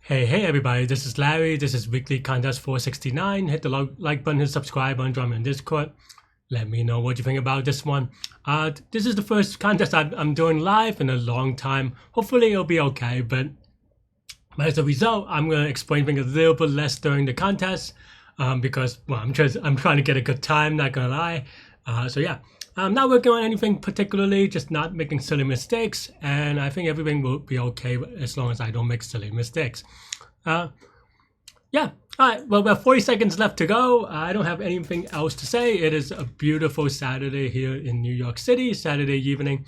Hey everybody, this is Larry. This is Weekly Contest 469. Hit the like button and subscribe on Drum and Discord. Let me know what you think about this one. This is the first contest I'm doing live in a long time. Hopefully it'll be okay, but as a result, I'm going to explain things a little bit less during the contest because, well, I'm trying to get a good time, not going to lie. So yeah, I'm not working on anything particularly, just not making silly mistakes, and I think everything will be okay as long as I don't make silly mistakes. Yeah, all right, well, we have 40 seconds left to go. I don't have anything else to say. It is a beautiful Saturday here in New York City, Saturday evening.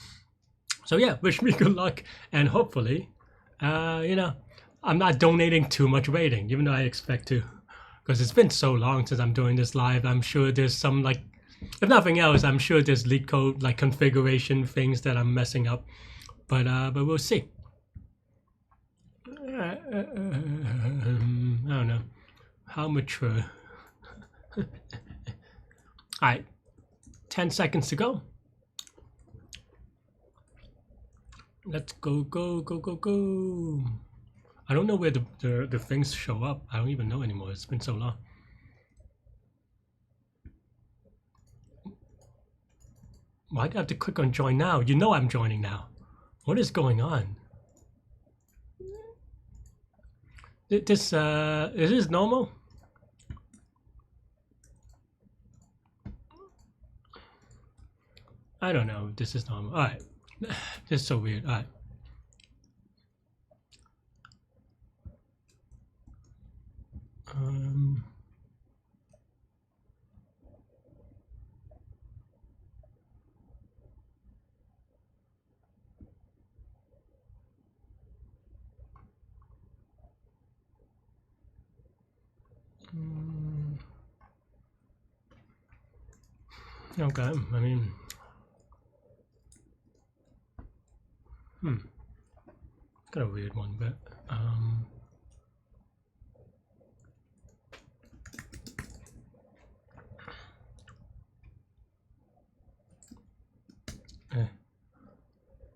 So yeah, wish me good luck, and hopefully, I'm not donating too much rating, even though I expect to, because it's been so long since I'm doing this live. I'm sure there's some, like, if nothing else, I'm sure there's Leetcode like configuration things that I'm messing up, but we'll see. I don't know how mature. All right, 10 seconds to go. Let's go. I don't know where the things show up. I don't even know anymore. It's been so long. Why do I have to click on join now? You know I'm joining now. What is going on? Is this normal? I don't know. This is normal. All right. This is so weird. All right. Okay, I mean, kind of a weird one, but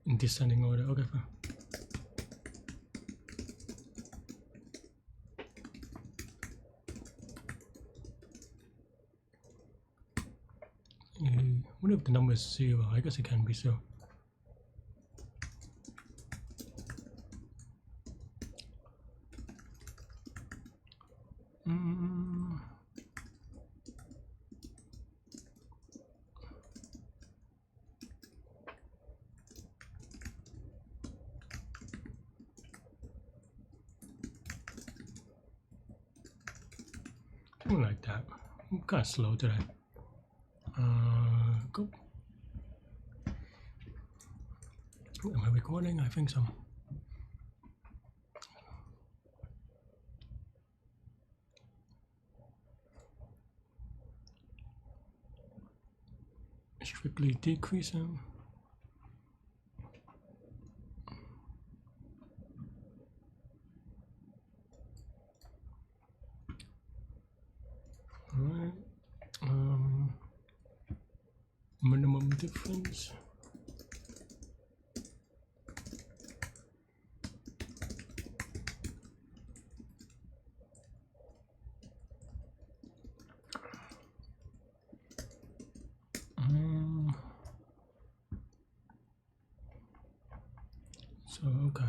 in descending order. Okay, fine. What if the number is 0? I guess it can be 0. Something like that. I'm kind of slow today. Go. Am I recording? I think so. Strictly decreasing. All right. Minimum difference. So okay.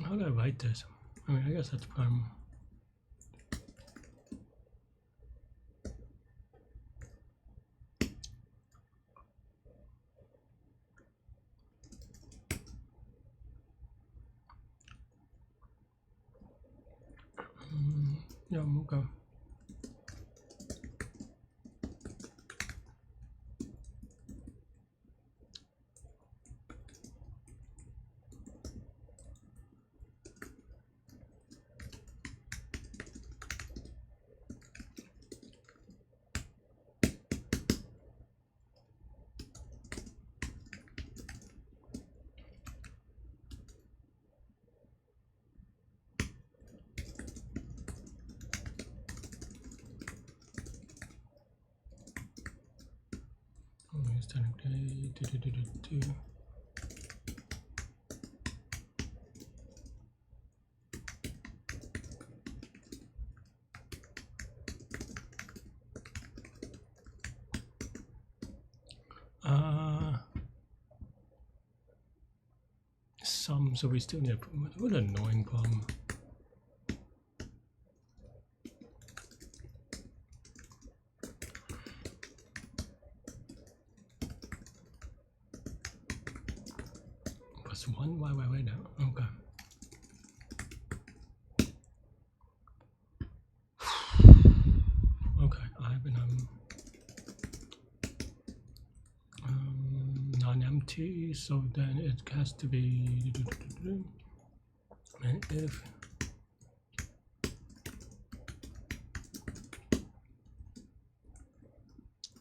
How do I write this? I mean, I guess that's prime. Yeah, okay. So we still need what an annoying problem. +1? Why now? Okay. Okay, I've been non-empty, so then it has to be, and if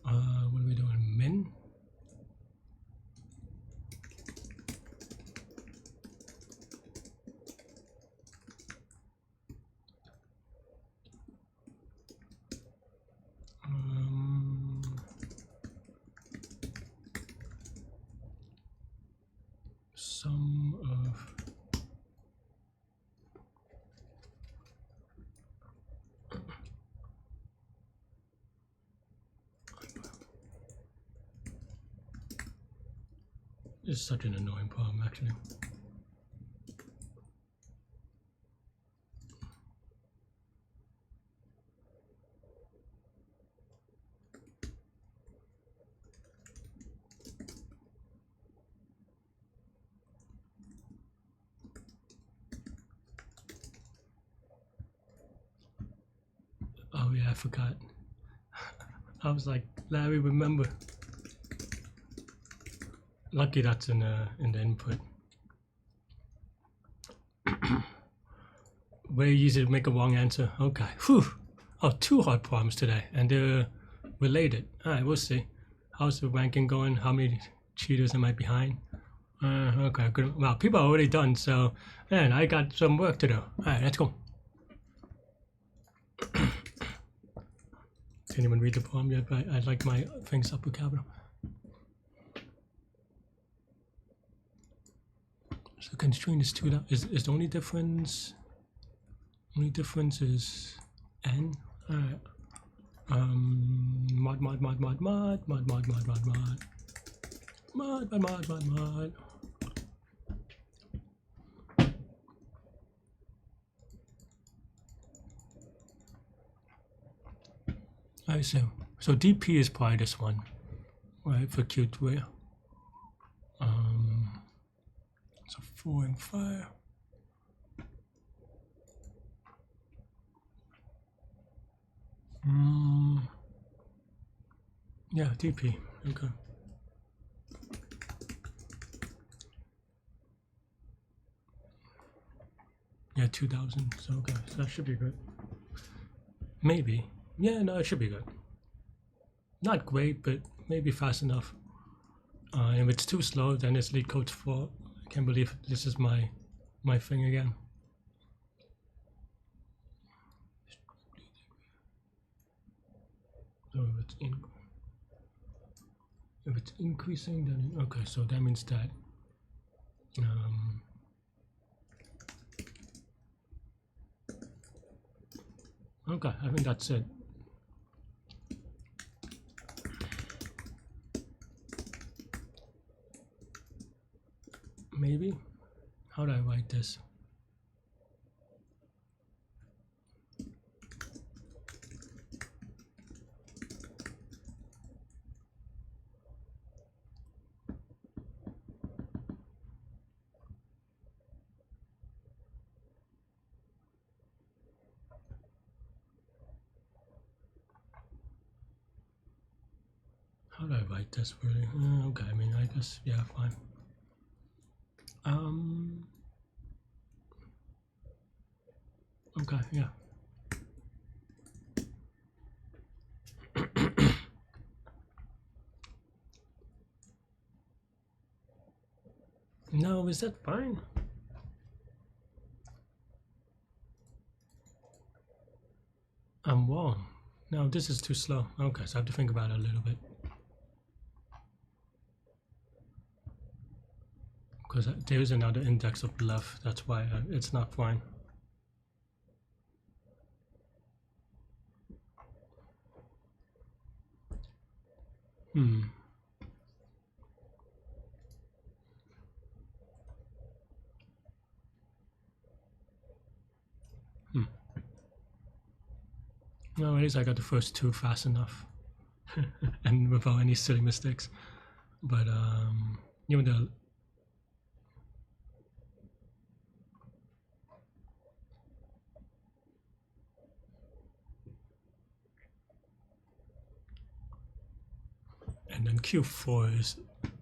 what are we doing? Min. Sum of this is such an annoying problem, actually. Oh yeah, I forgot. I was like, Larry, remember. Lucky that's in the input. Very easy to make a wrong answer. Okay. Whew. Oh, 2 hard problems today, and they're related. All right, we'll see. How's the ranking going? How many cheaters am I behind? Okay, good. Well, people are already done, so man, I got some work to do. All right, let's go. Did anyone read the poem yet? I like my things up with capital. So constraint is 2. Is the only difference? Only difference is n. All right. Mod. I see. So DP is probably this one, right, for Q3. So 4 and 5. Yeah, DP. Okay. Yeah, 2000. So okay, so that should be good. Maybe. Yeah, no, it should be good. Not great, but maybe fast enough. If it's too slow, then it's Leetcode's fault. I can't believe this is my thing again. So if it's increasing, then okay. So that means that okay, I think that's it. Maybe. How do I write this? How do I write this really? Okay, I mean, I guess, yeah, fine. Okay, yeah. No, is that fine? I'm wrong. No, this is too slow. Okay, so I have to think about it a little bit. because there is another index of left. That's why it's not fine. No, at least I got the first two fast enough and without any silly mistakes. But even the and then Q4 is,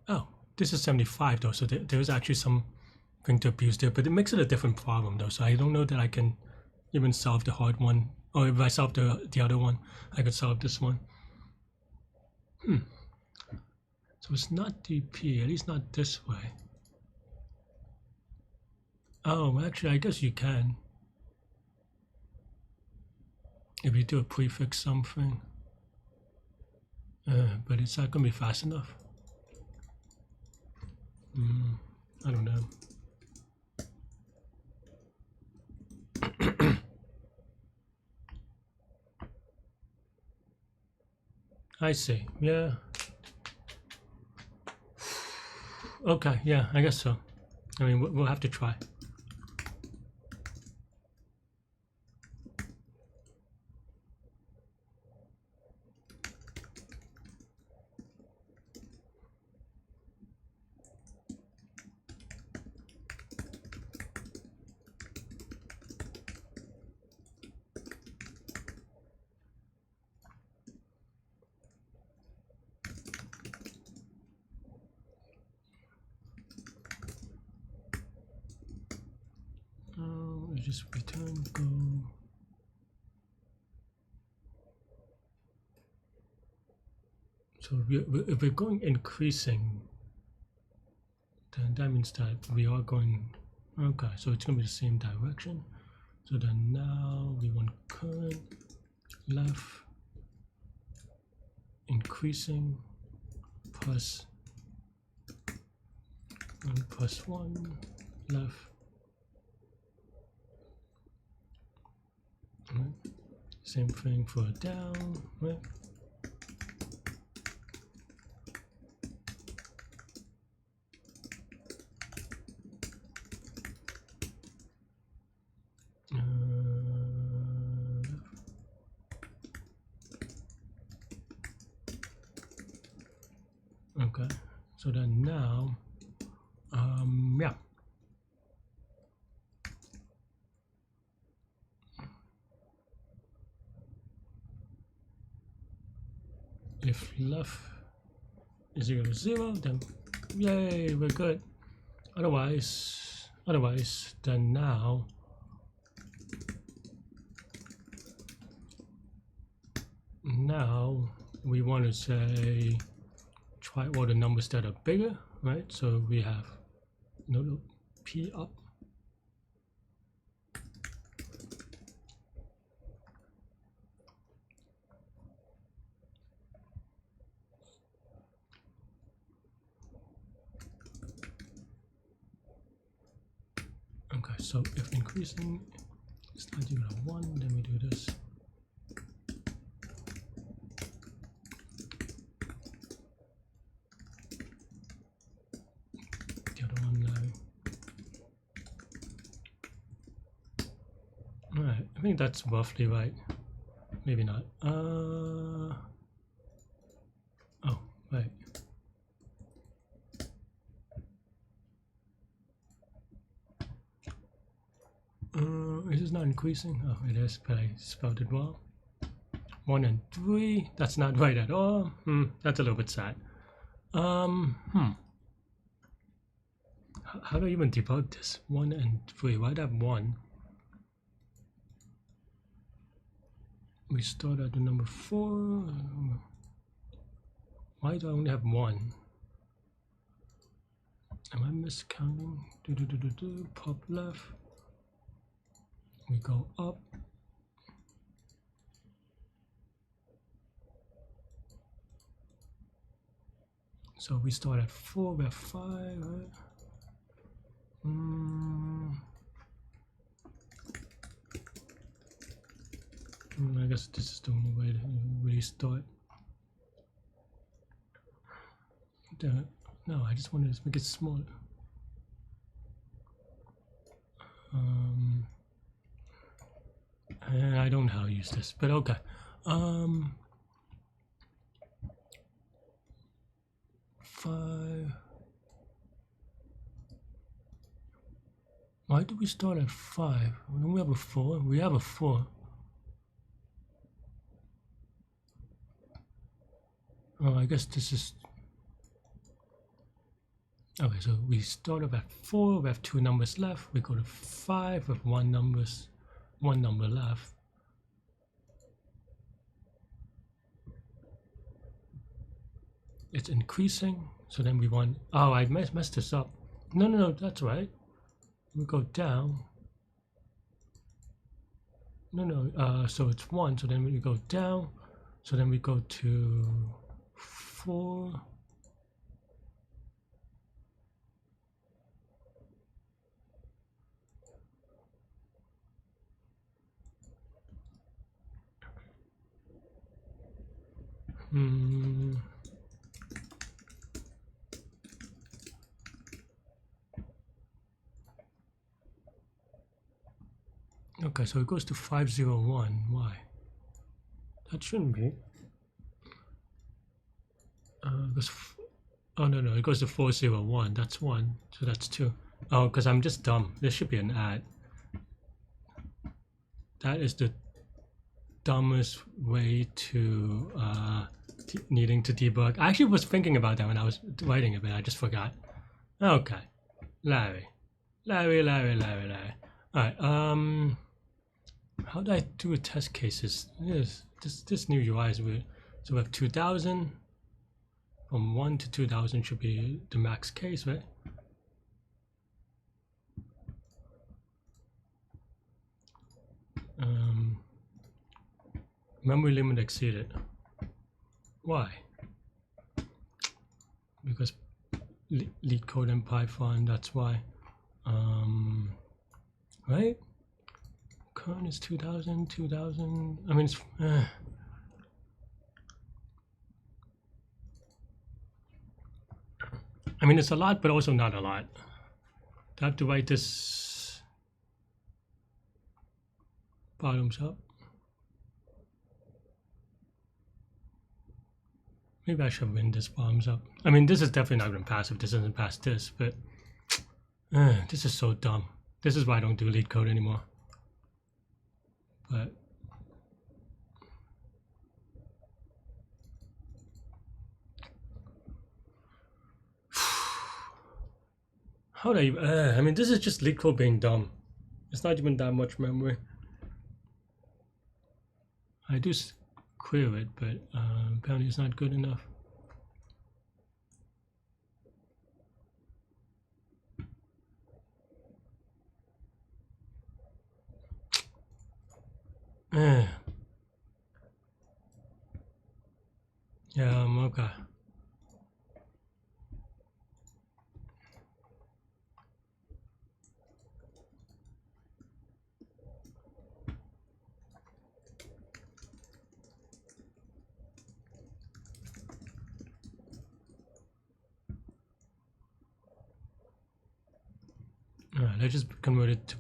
oh, this is 75 though, so there's actually something to abuse there, but it makes it a different problem though, so I don't know that I can even solve the hard one, or if I solve the other one, I could solve this one. So it's not DP, at least not this way. Oh, actually, I guess you can. If you do a prefix something. But it's not going to be fast enough. I don't know. I see, yeah. Okay, yeah, I guess so. I mean, we'll have to try. Just return go. So if we're going increasing, then that means that we are going, okay, so it's going to be the same direction. So then now we want current left increasing plus 1 plus 1 left. Right. Same thing for down, right? Okay, so then now, yeah. If left is equal to 0, then yay, we're good. Otherwise, then now we want to say try all the numbers that are bigger, right? So we have P up. Okay, so if increasing is not equal to 1, then we do this. The other one now. Alright, I think that's roughly right. Maybe not. Oh, right. Is this not increasing? Oh, it is, but I spelled it wrong. 1 and 3, that's not right at all. That's a little bit sad. How do I even debug this? 1 and 3, why'd I have 1? We start at the number 4. Why do I only have 1? Am I miscounting? Pop left. We go up. So we start at 4, we're 5, right? I guess this is the only way to really start. No, I just wanted to make it smaller. And I don't know how to use this, but okay. 5. Why do we start at 5? Don't we have a 4? We have a 4. Oh, I guess this is... Okay, so we start off at 4, we have 2 numbers left, we go to 5 with 1 number left. It's increasing, so then we want... Oh, I messed this up. No, that's right. We go down. So it's 1, so then we go down, so then we go to 4. Okay, so it goes to 501. Why? That shouldn't be. Oh no, it goes to 401. That's 1, so that's 2. Oh, because I'm just dumb. There should be an add. That is the dumbest way to needing to debug. I actually was thinking about that when I was writing it, but I just forgot. Okay, Larry. All right. How do I do a test cases? This new UI is weird. So we have 2000. From 1 to 2000 should be the max case, right? Memory limit exceeded. Why? Because Leetcode and Python, that's why. Right? Current is 2000. I mean, it's... I mean, it's a lot, but also not a lot. Do I have to write this bottoms up? Maybe I should win this bottoms up. I mean, this is definitely not going to pass if this doesn't pass this, but this is so dumb. This is why I don't do Leetcode anymore. But how do I mean, this is just Leetcode being dumb. It's not even that much memory. I do clear it, but apparently it's not good enough. Yeah, okay. Alright, let's just convert it to...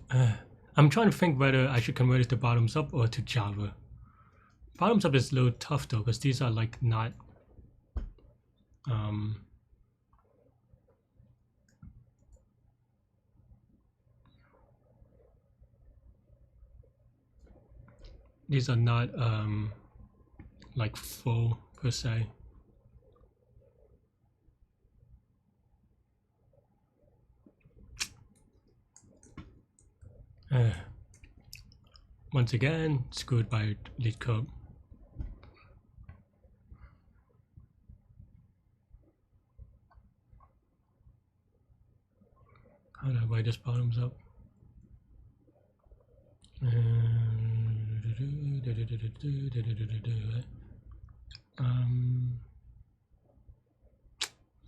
I'm trying to think whether I should convert it to bottoms up or to Java. Bottoms up is a little tough though, because these are like not... these are not like full per se. Once again, screwed by Leetcode. How do I write this bottoms up?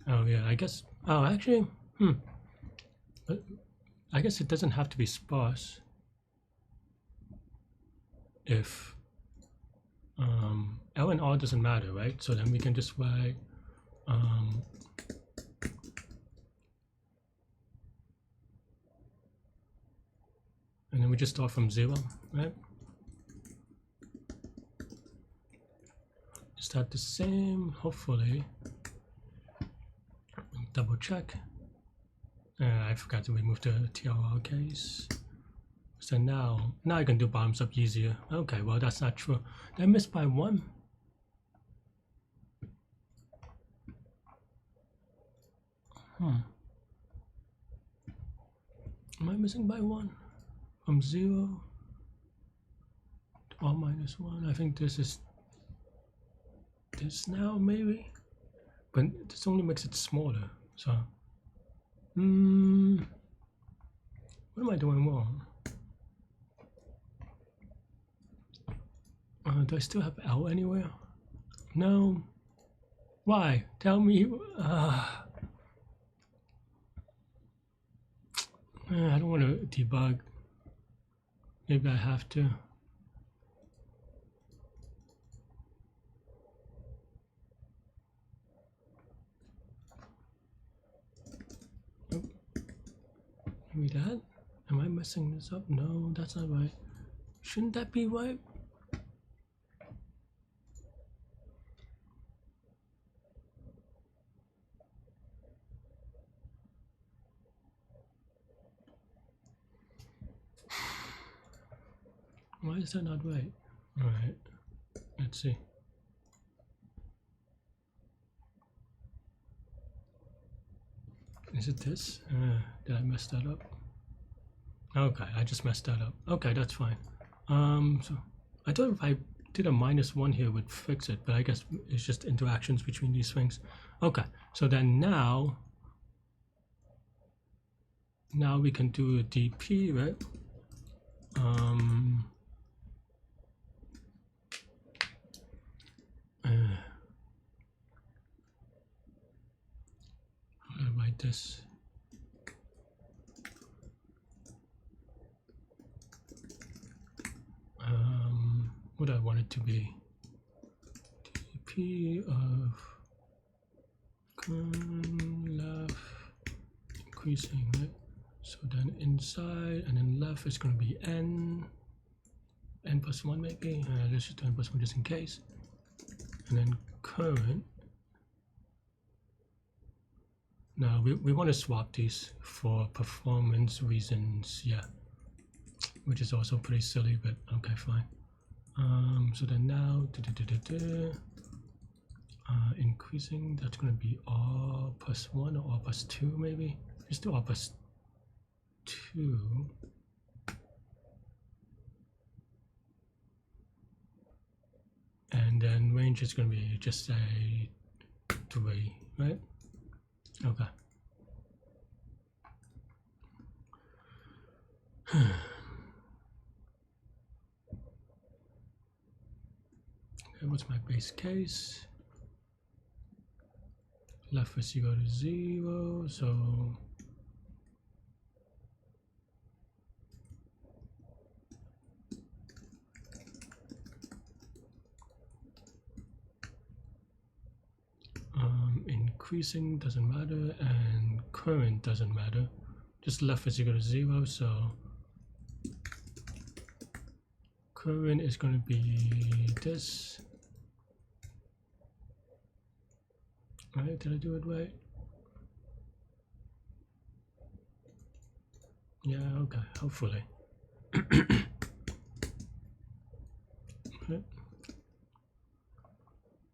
Oh yeah, I guess. Oh, actually, I guess it doesn't have to be sparse if L and R doesn't matter, right? So then we can just write and then we just start from 0, right? Is that the same? Hopefully. Double check. I forgot to remove the TRR case. So now I can do bottoms up easier. Okay, well that's not true. Did I miss by 1? Am I missing by 1? From 0 to R minus 1. I think this is this now, maybe? But this only makes it smaller. So, what am I doing wrong? Do I still have L anywhere? No. Why? Tell me. I don't want to debug. Maybe I have to. Oh. Maybe that? Am I messing this up? No, that's not right. Shouldn't that be right? Why is that not right? Alright, let's see. Is it this? Did I mess that up? Okay, I just messed that up. Okay, that's fine. So I thought if I did a -1 here would fix it, but I guess it's just interactions between these things. Okay, so then now we can do a DP, right? How do I write this? What I want it to be? DP of left increasing, right? So then inside and then left is going to be n plus 1 maybe. Let's just do n plus 1 just in case. And then current. Now we want to swap these for performance reasons, yeah, which is also pretty silly, but okay, fine. So then now increasing, that's going to be R plus 1 or R plus 2 maybe. Just do R plus 2. And then range is going to be just say 3, right? Okay. Okay, what's my base case? Left is equal to 0, so increasing doesn't matter and current doesn't matter. Just left is equal to 0, so current is going to be this. Right, did I do it right? Yeah, okay, hopefully. Okay.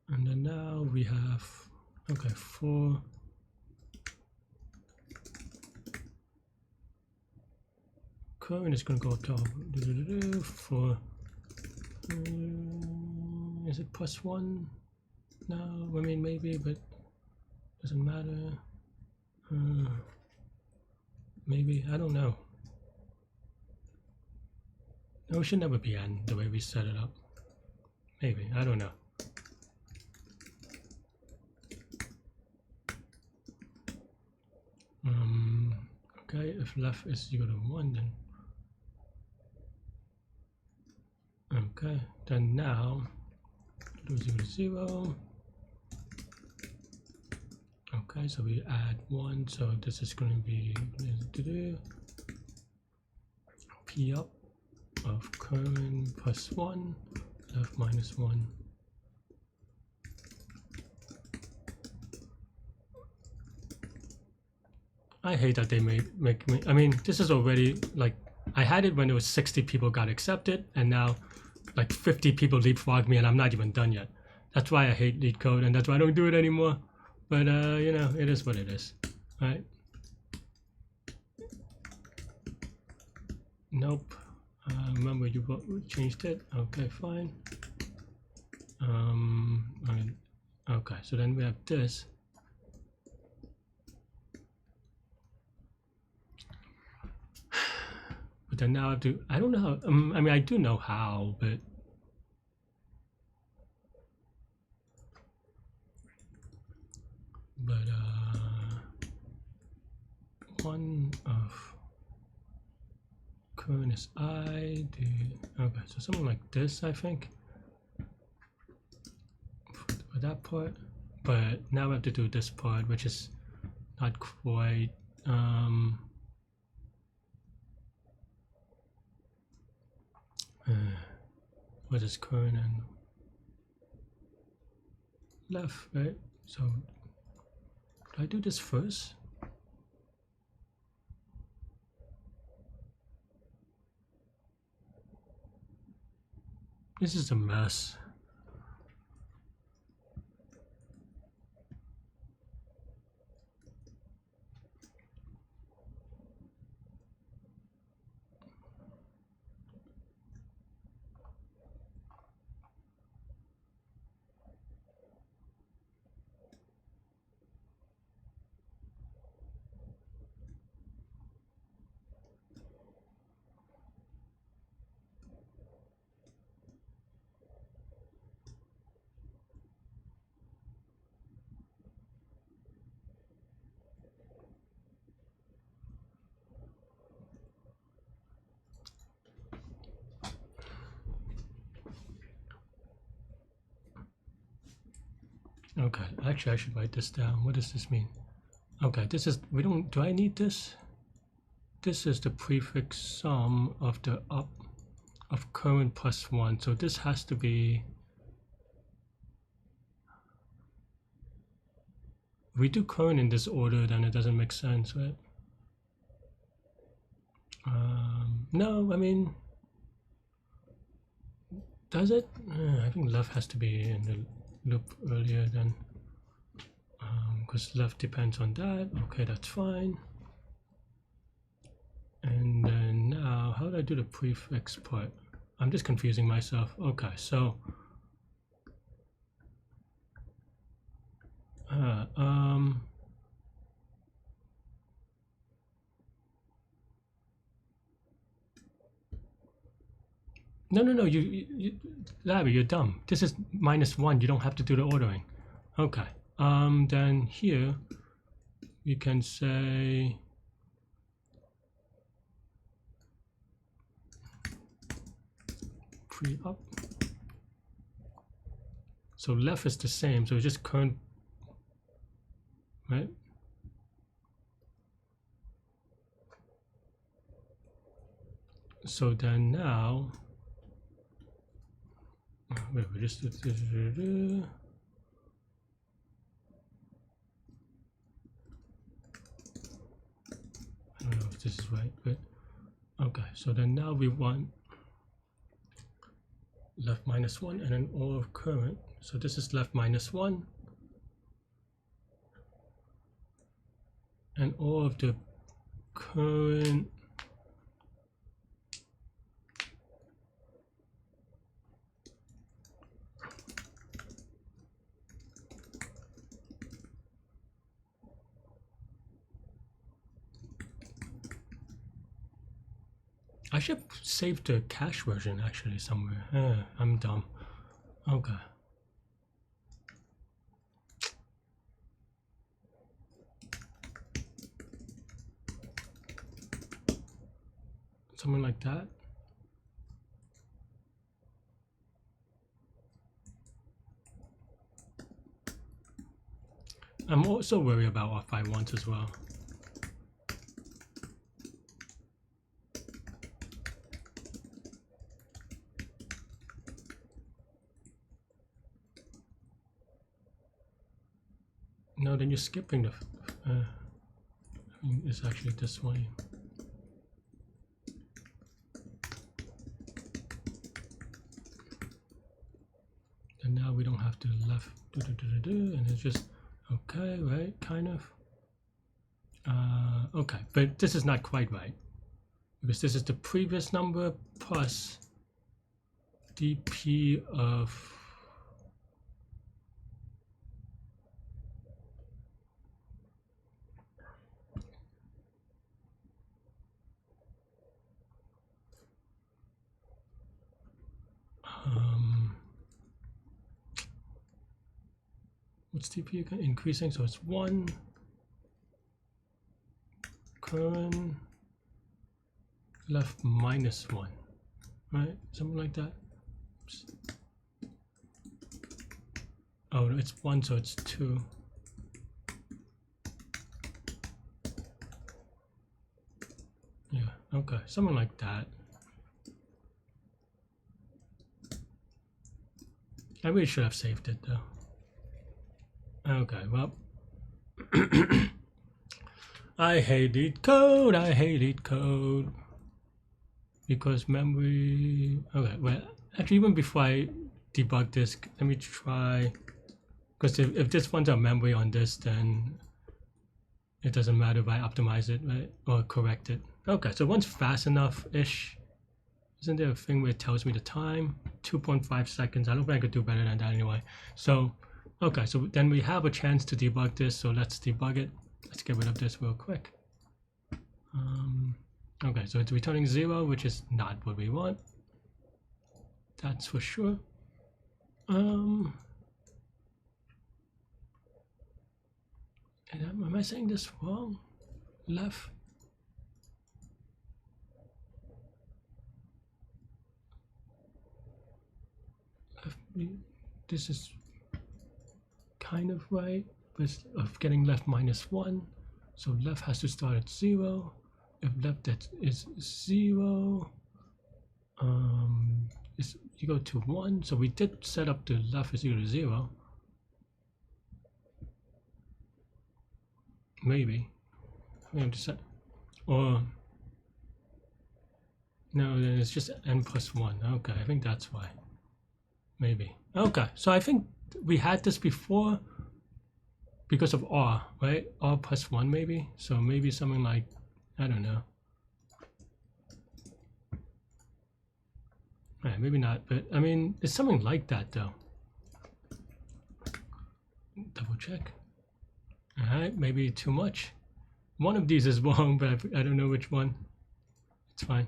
And then now we have, okay, 4. Current is going to go up to 4. Is it plus 1? No, I mean maybe, but doesn't matter. Maybe, I don't know. No, it should never be n the way we set it up. Maybe, I don't know. Okay, if left is equal to 1, then okay, then now do 0 to 0. Okay, so we add 1, so this is going to be p up of current plus 1, left minus 1. I hate that they make me, I mean, this is already like, I had it when it was 60 people got accepted, and now like 50 people leapfrog me and I'm not even done yet. That's why I hate Leetcode, and that's why I don't do it anymore. But you know, it is what it is, right? Nope. Remember you changed it. Okay, fine. Okay, so then we have this. But then now I have to, I don't know how, I mean, I do know how, but one of current is I, okay, so something like this, I think, for that part. But now we have to do this part, which is not quite, what is current and left, right? So do I do this first? This is a mess. Okay, actually I should write this down. What does this mean? Okay, this is, we don't, do I need this? This is the prefix sum of the up of current plus 1. So this has to be, if we do current in this order, then it doesn't make sense, right? No, I mean, does it? I think left has to be in the loop earlier than, because left depends on that. Okay, that's fine. And then now, how do I do the prefix part? I'm just confusing myself. Okay, so no, Larry, you're dumb. This is -1. You don't have to do the ordering. Okay. Then here we can say pre up. So left is the same. So it's just current, right? So then now, wait, we just I don't know if this is right, but okay. So then now we want left -1 and then all of current. So this is left -1 and all of the current I should save the cache version actually somewhere. I'm dumb. Okay. something like that. I'm also worried about off by once as well. No, then you're skipping the. I mean, it's actually this way. And now we don't have to left, and it's just okay, right? Kind of. Okay, but this is not quite right because this is the previous number plus dp of. What's dp again? Increasing, so it's 1 current left minus 1, right? Something like that. Oops. Oh, no, it's 1, so it's 2. Yeah, okay, something like that. I really should have saved it though. Okay, well, I hate Leetcode. I hate Leetcode because memory. Okay, well, actually, even before I debug this, let me try. Because if this one's a memory on this, then it doesn't matter if I optimize it, right, or correct it. Okay, so once fast enough-ish. Isn't there a thing where it tells me the time? 2.5 seconds. I don't think I could do better than that anyway. So, okay, so then we have a chance to debug this. So let's debug it. Let's get rid of this real quick. Okay, so it's returning 0, which is not what we want. That's for sure. Am I saying this wrong? Left. This is kind of right, but of getting left minus 1. So left has to start at 0. If left that is 0, you go to 1. So we did set up the left is equal to 0. Maybe. We have to set, or no, then it's just n plus 1. Okay, I think that's why. Maybe. Okay, so I think we had this before because of r, right? R plus 1 maybe. So maybe something like, I don't know. Right, maybe not, but I mean, it's something like that though. Double check. All right, maybe too much. One of these is wrong, but I don't know which one. It's fine.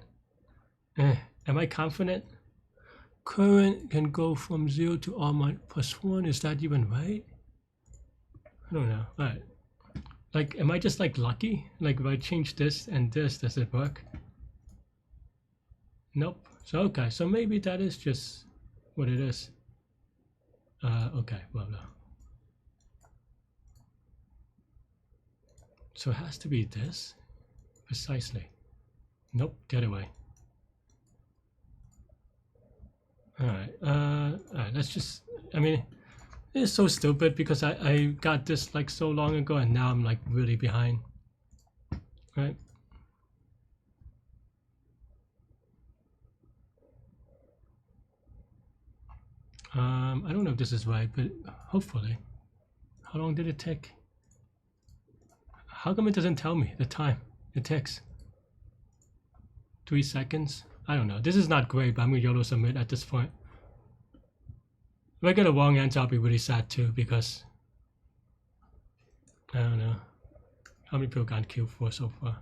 Am I confident? Current can go from 0 to r plus 1. Is that even right? I don't know. All right. Like, am I just like lucky? Like, if I change this and this, does it work? Nope. So, okay. So maybe that is just what it is. Okay. Well, no. So it has to be this? Precisely. Nope. The other way. Alright, let's just, I mean, it's so stupid because I got this like so long ago and now I'm like really behind, right? I don't know if this is right, but hopefully. How long did it take? How come it doesn't tell me the time it takes? 3 seconds? I don't know. This is not great, but I'm going to YOLO submit at this point. If I get a wrong answer, I'll be really sad too, because I don't know. How many people got killed for so far?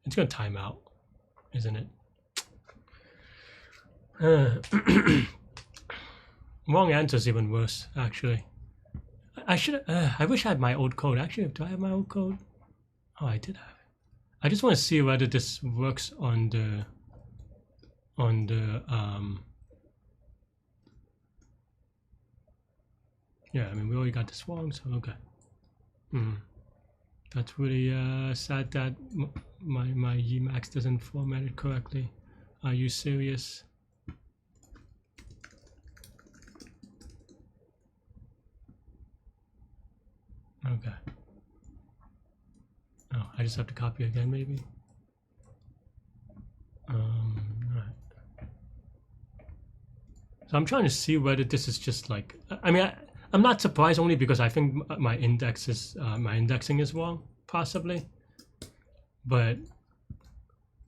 It's going to time out, isn't it? Wrong answer is even worse, actually. I should. I wish I had my old code. Actually, do I have my old code? Oh, I did have it. I just want to see whether this works on the yeah, I mean, we already got this wrong, so okay. That's really sad that my Emacs doesn't format it correctly. Are you serious? Okay. Oh, I just have to copy again, maybe. Right. So I'm trying to see whether this is just like, I mean, I'm not surprised only because I think my indexing is wrong, possibly. But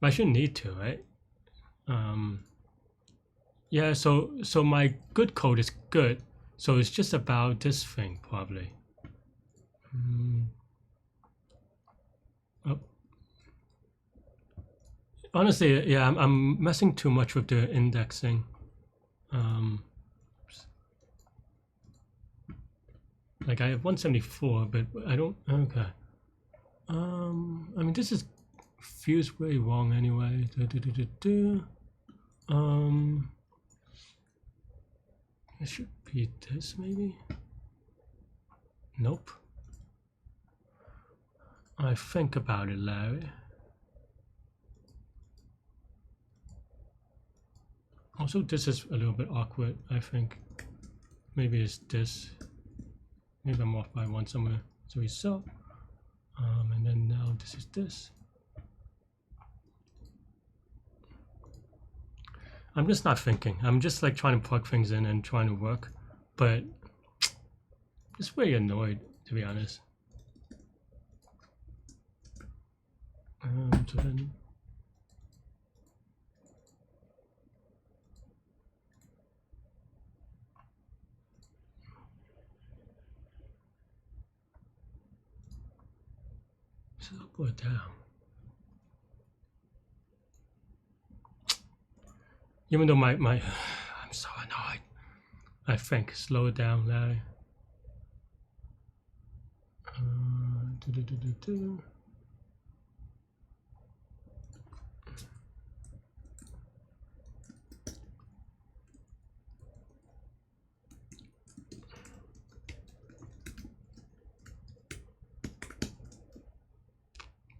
I shouldn't need to, right? Yeah, so my good code is good. So it's just about this thing, probably. Oh. Honestly, yeah, I'm messing too much with the indexing. Like I have 174, but I don't. Okay. I mean, this feels very wrong anyway. It should be this maybe. Nope. I think about it, Larry. Also, this is a little bit awkward, I think. Maybe it's this. Maybe I'm off by one somewhere. So we saw. And then now this is this. I'm just not thinking. I'm just like trying to plug things in and trying to work. But just very annoyed, to be honest. So then so I'll put it down. Even though my I'm so annoyed. I think slow it down, Larry.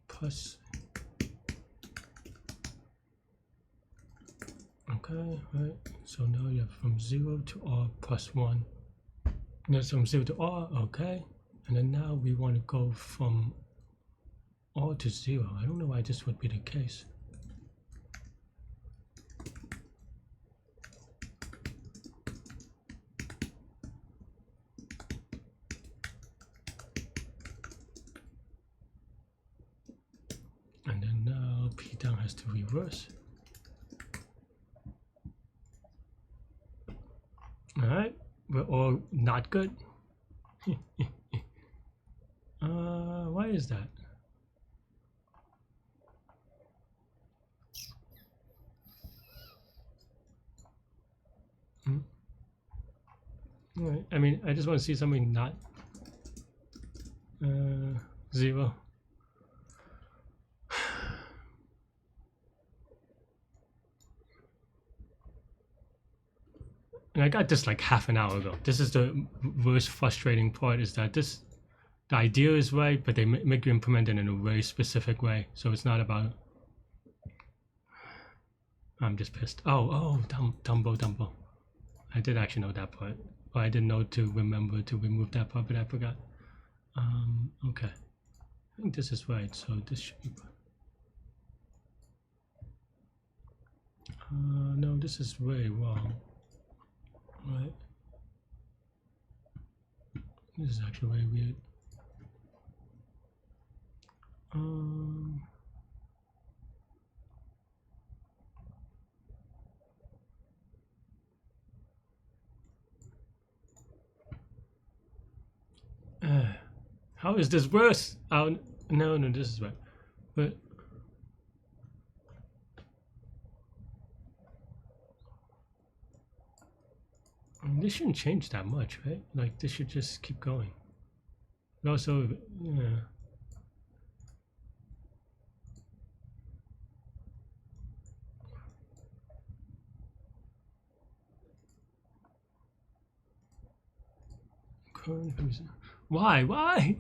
Plus. Okay, right. So now you have from 0 to R plus 1. That's from 0 to R, okay. And then now we want to go from R to 0. I don't know why this would be the case. And then now P down has to reverse. Alright, we're all not good. Why is that? Alright, I mean, I just want to see something not 0. And I got this like half an hour ago. This is the most frustrating part, is that the idea is right, but they make you implement it in a very specific way. So it's not about, I'm just pissed. Oh, Dumbo. I did actually know that part. But I didn't know to remember to remove that part, but I forgot. Okay. I think this is right, so this should be no, this is way wrong. Right. This is actually very weird. How is this worse? Oh, no, this is right. But this shouldn't change that much, right? Like this should just keep going. But also, yeah. Why? Why?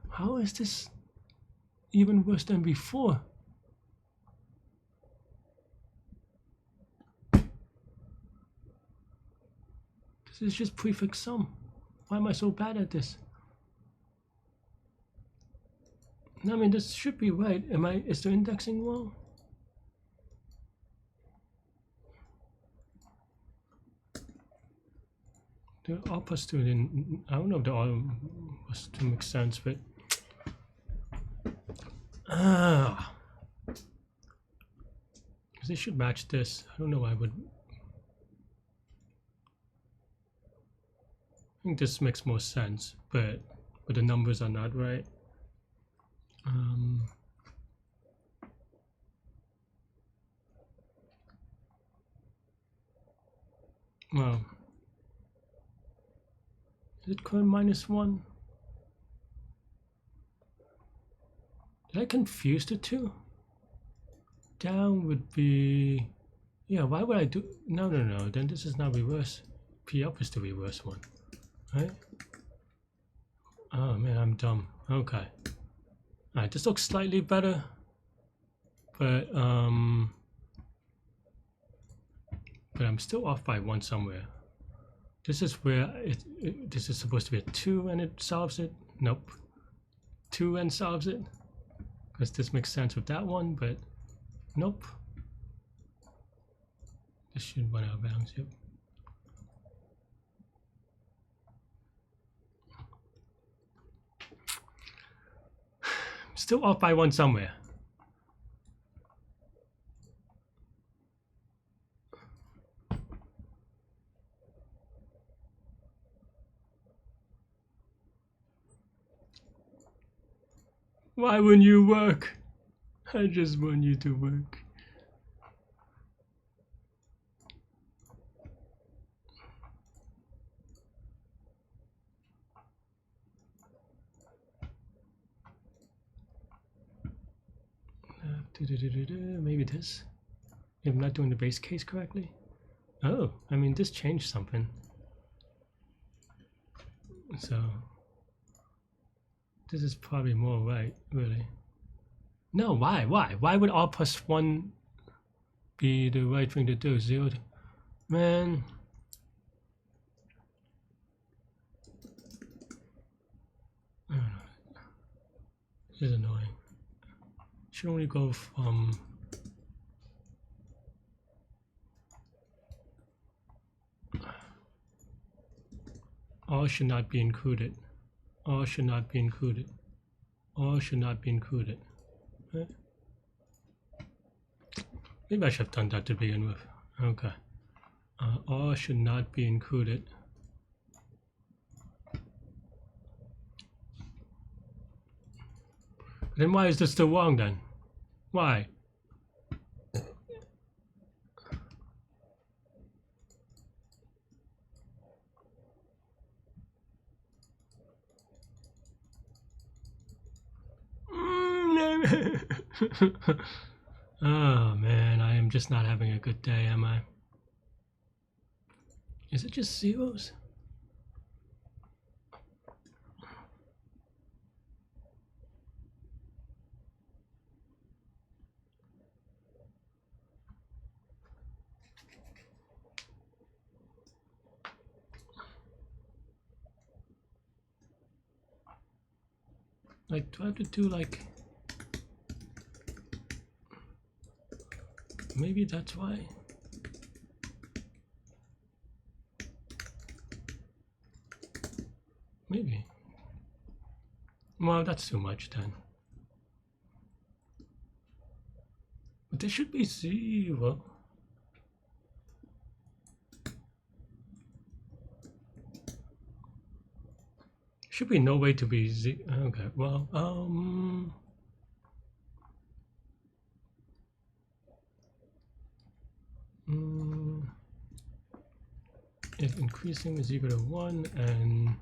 How is this even worse than before? This is just prefix sum. Why am I so bad at this? I mean, this should be right. Is the indexing wrong? The opposite in, I don't know if the all was to make sense, but they should match this. I don't know why I would. I think this makes more sense, but the numbers are not right. Well, is it current -1? Did I confuse the two? Down would be, yeah, why would I do, no, then this is not reverse. P up is the reverse one, right? Oh man, I'm dumb. Okay. Alright, this looks slightly better, but I'm still off by 1 somewhere. This is where this is supposed to be a 2 and it solves it. Nope. 2 and solves it. Because this makes sense with that one, but nope. This should run out of bounds, yep. Still off by 1 somewhere. Why wouldn't you work? I just want you to work. Maybe this. If I'm not doing the base case correctly. Oh, I mean, this changed something. So this is probably more right, really. No, why? Why would R plus 1 be the right thing to do? 0 to, man. This is annoying. Should only go from all should not be included. All should not be included. All should not be included. Right? Maybe I should have done that to begin with. Okay. All should not be included. Then why is this still wrong then? Why? Oh man, I am just not having a good day, am I? Is it just zeros? Like, do I have to do like, maybe that's why. Maybe. Well, that's too much then. But there should be 0. Should be no way to be 0. Okay, well, if increasing is equal to 1 and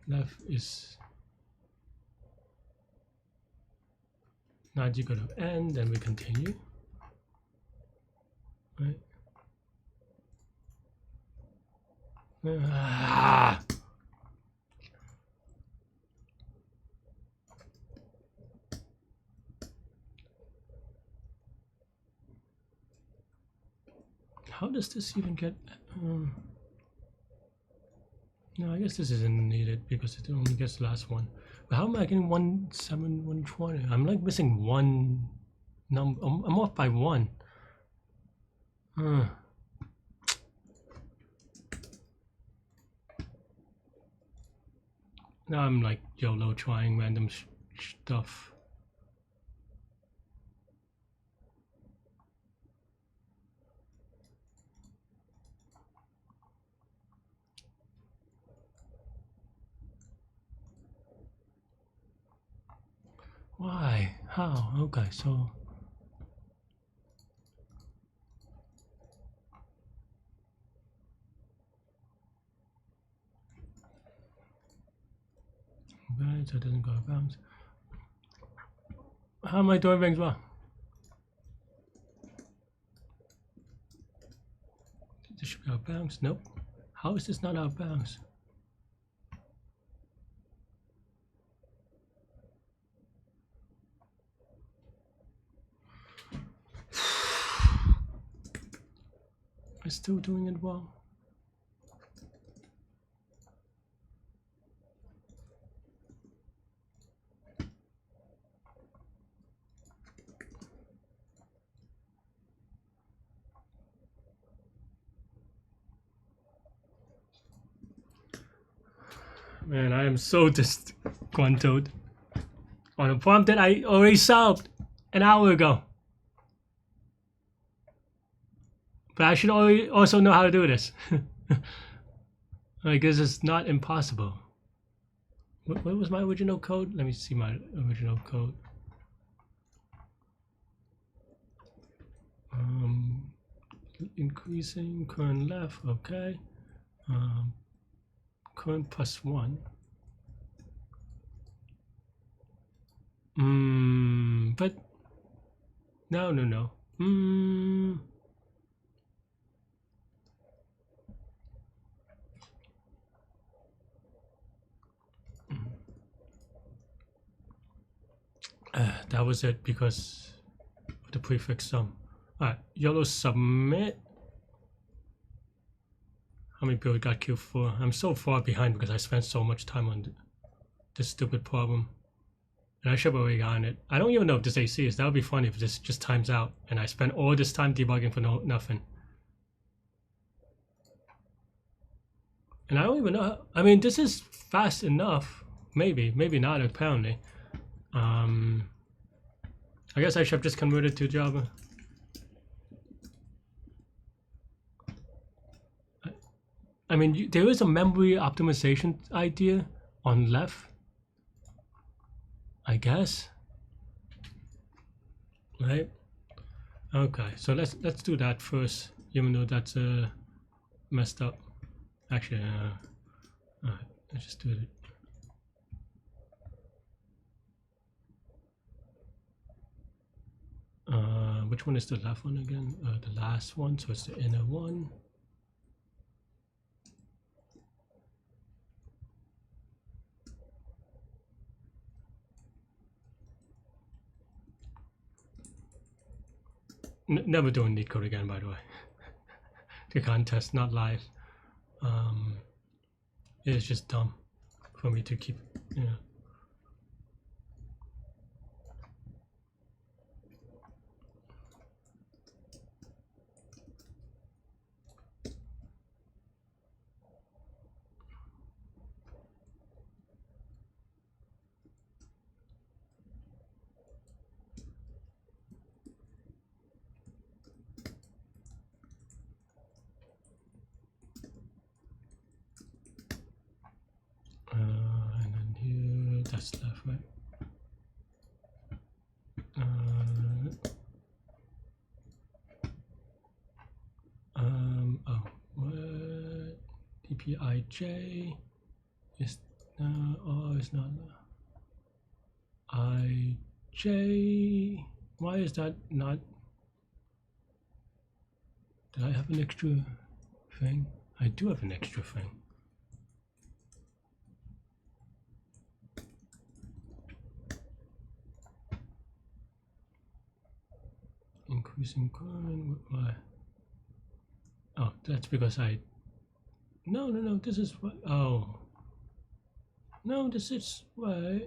left is Now you go to end, then we continue. Right. Ah. How does this even get? No, I guess this isn't needed because it only gets the last one. But how am I getting 17120? I'm like missing one number. I'm off by one. Now I'm like YOLO trying random stuff. Why? How? Okay, so okay, so it doesn't go out of bounds. How am I doing things wrong? This should be out of bounds. Nope. How is this not out of bounds? I'm still doing it wrong. Man, I am so disgruntled on a prompt that I already solved an hour ago. But I should also know how to do this. Like, this is not impossible. What was my original code? Let me see my original code. Increasing current left, okay. Current plus one. But no. That was it because of the prefix sum. Alright, YOLO submit. How many people got queued for? I'm so far behind because I spent so much time on this stupid problem. And I should have already gotten it. I don't even know if this AC is. That would be funny if this just times out and I spent all this time debugging for nothing. And I don't even know. I mean, this is fast enough. Maybe not, apparently. I guess I should have just converted to Java. I mean, there is a memory optimization idea on left, I guess. Right? Okay, so let's do that first, even though that's messed up. Actually, alright, let's just do it. Which one is the left one again? The last one, so it's the inner one. Never doing Leetcode again, by the way. The contest, not live. It's just dumb for me to keep, you know. And then here, that's left, right? Oh, what? DPIJ is oh, it's not. IJ. J. Why is that not? Did I have an extra thing? I do have an extra thing. Increasing current. Why? Oh, that's because I. No. This is what. Oh. No, this is why.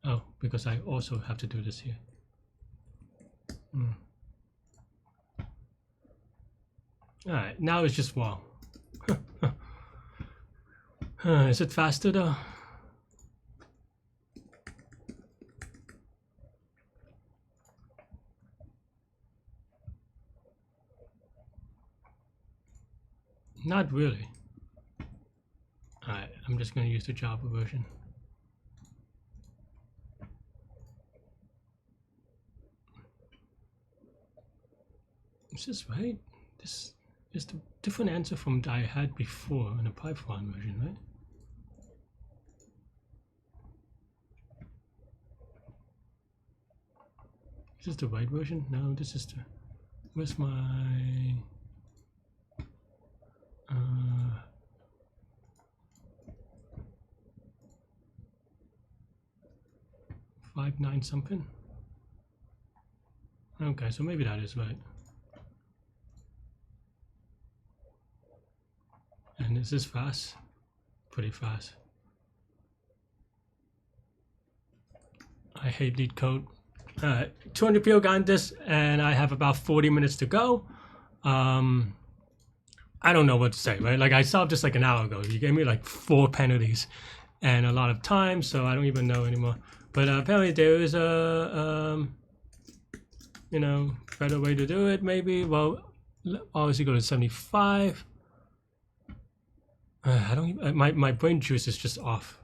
Oh, because I also have to do this here. Alright, now it's just wow. Is it faster though? Not really. Alright, I'm just going to use the Java version. Is this right? This is the different answer from that I had before in the Python version, right? Is this the right version? No, this is the... Where's my... 5.9 something? Okay, so maybe that is right. And is this fast? Pretty fast. I hate Leetcode. 200 people got this, and I have about 40 minutes to go. I don't know what to say, right? Like, I solved this like an hour ago. You gave me like 4 penalties and a lot of time, so I don't even know anymore. But apparently there is a, you know, better way to do it, maybe. Well, obviously go to 75. I don't even, my brain juice is just off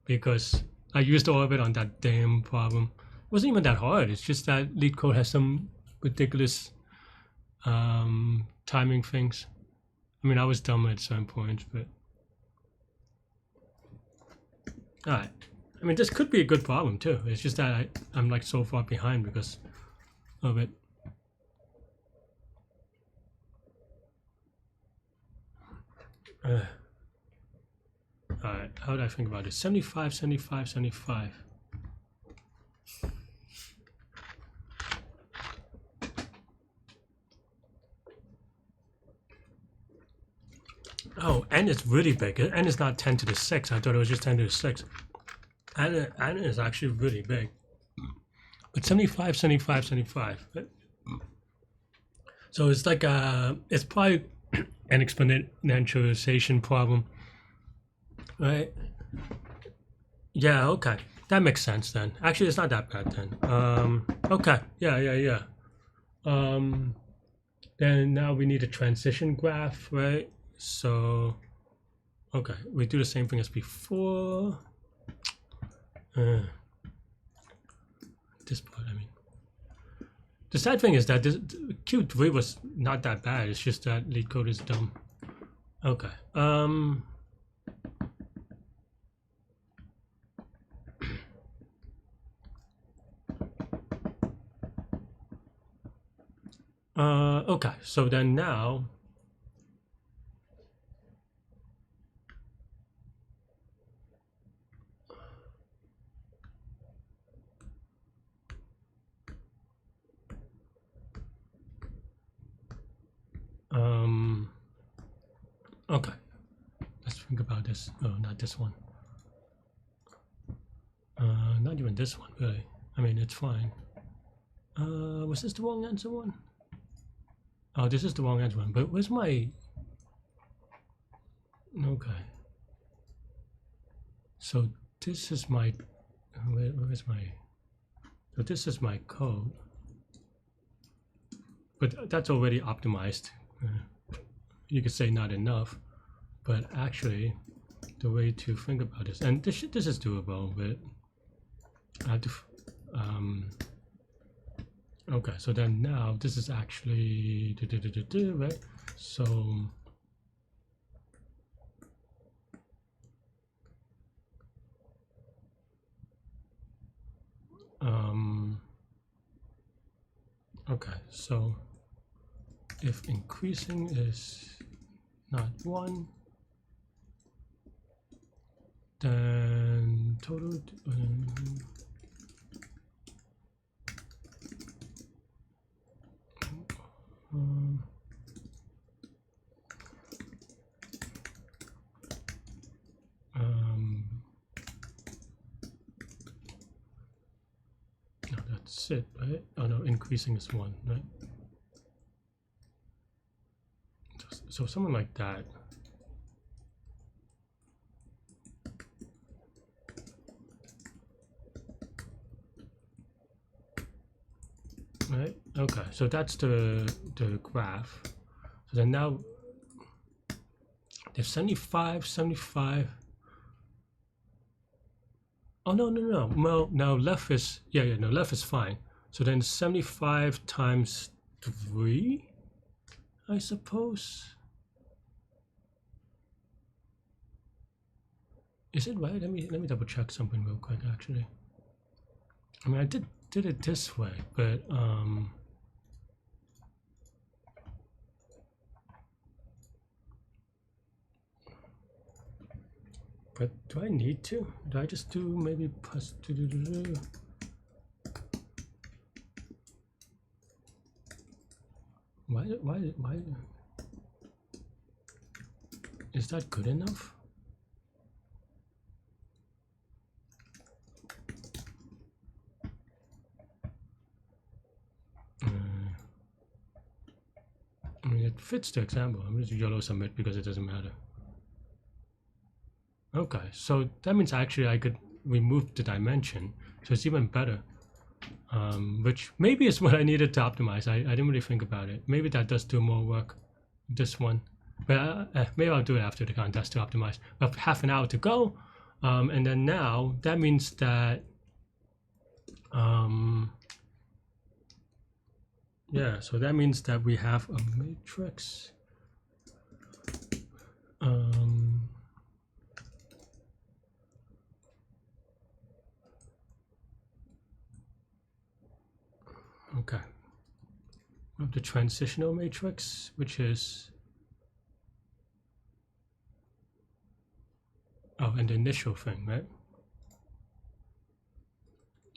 because I used all of it on that damn problem. It wasn't even that hard. It's just that Leetcode has some ridiculous timing things. I mean, I was dumb at some points, but all right. I mean, this could be a good problem too. It's just that I'm like so far behind because of it. All right, how did I think about it? 75, 75, 75. Oh, n is really big. N is not 10 to the 6. I thought it was just 10 to the 6. N is actually really big. But 75, 75, 75. So it's like it's probably an exponentialization problem, right? Yeah, okay. That makes sense then. Actually, it's not that bad then. Okay, yeah. Then now we need a transition graph, right? So, okay, we do the same thing as before. This part, I mean. The sad thing is that this Q3 was not that bad. It's just that Leetcode is dumb. Okay. Okay, so then now okay, let's think about this. Oh, not this one. Not even this one, really. I mean, it's fine. Was this the wrong answer one? Oh, this is the wrong answer one. But where's my... Okay. So this is my... Where is my... So this is my code. But that's already optimized. You could say not enough. But actually, the way to think about this... And this is doable, but... I have to... Okay, so then now this is actually right? So Okay, so if increasing is not 1, then total no, that's it, right? Oh no, increasing is 1, right? So something like that. Right, okay, so that's the graph. So then now there's 75, 75. Oh no. Well, now left is no, left is fine. So then 75 times 3, I suppose. Is it right? Let me double check something real quick actually. I mean I did it this way, but do I need to? Do I just do maybe plus why is that good enough? I mean it fits the example. I'm just YOLO submit because it doesn't matter. Okay, so that means actually I could remove the dimension, so it's even better. Which maybe is what I needed to optimize. I didn't really think about it. Maybe that does do more work, this one. But maybe I'll do it after the contest to optimize. We have half an hour to go. And then now, that means that, yeah, so that means that we have a matrix. Okay. We have the transitional matrix, which is and the initial thing, right?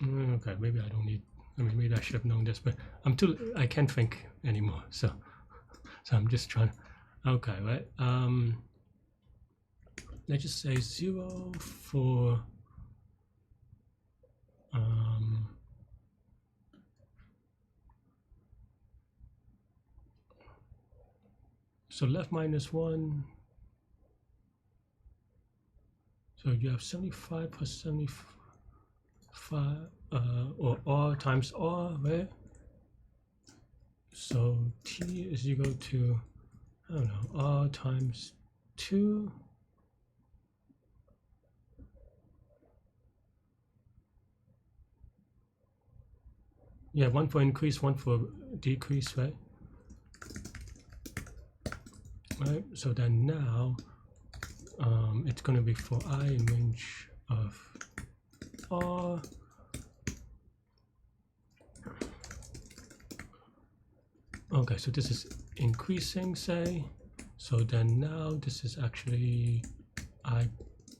Okay, maybe I don't need. I mean, maybe I should have known this, but I can't think anymore. So I'm just trying. Okay, right. Let's just say 0 for. So left minus 1. So you have 75 plus 75, or R times R, right? So T is equal to, I don't know, R times 2. Yeah, 1 for increase, 1 for decrease, right? Right, so then now it's going to be for I in range of R. Okay, so this is increasing, say. So then now this is actually I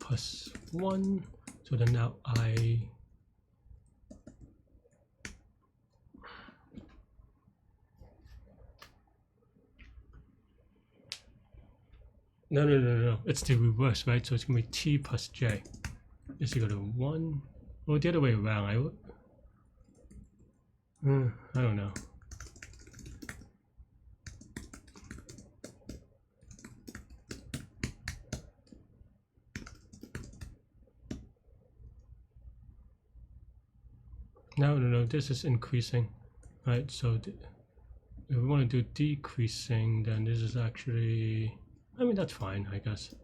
plus 1. So then now I. No. It's the reverse, right? So it's going to be T plus J is equal to 1. Or the other way around. I don't know. No, this is increasing, right? So if we want to do decreasing, then this is actually, I mean, that's fine, I guess.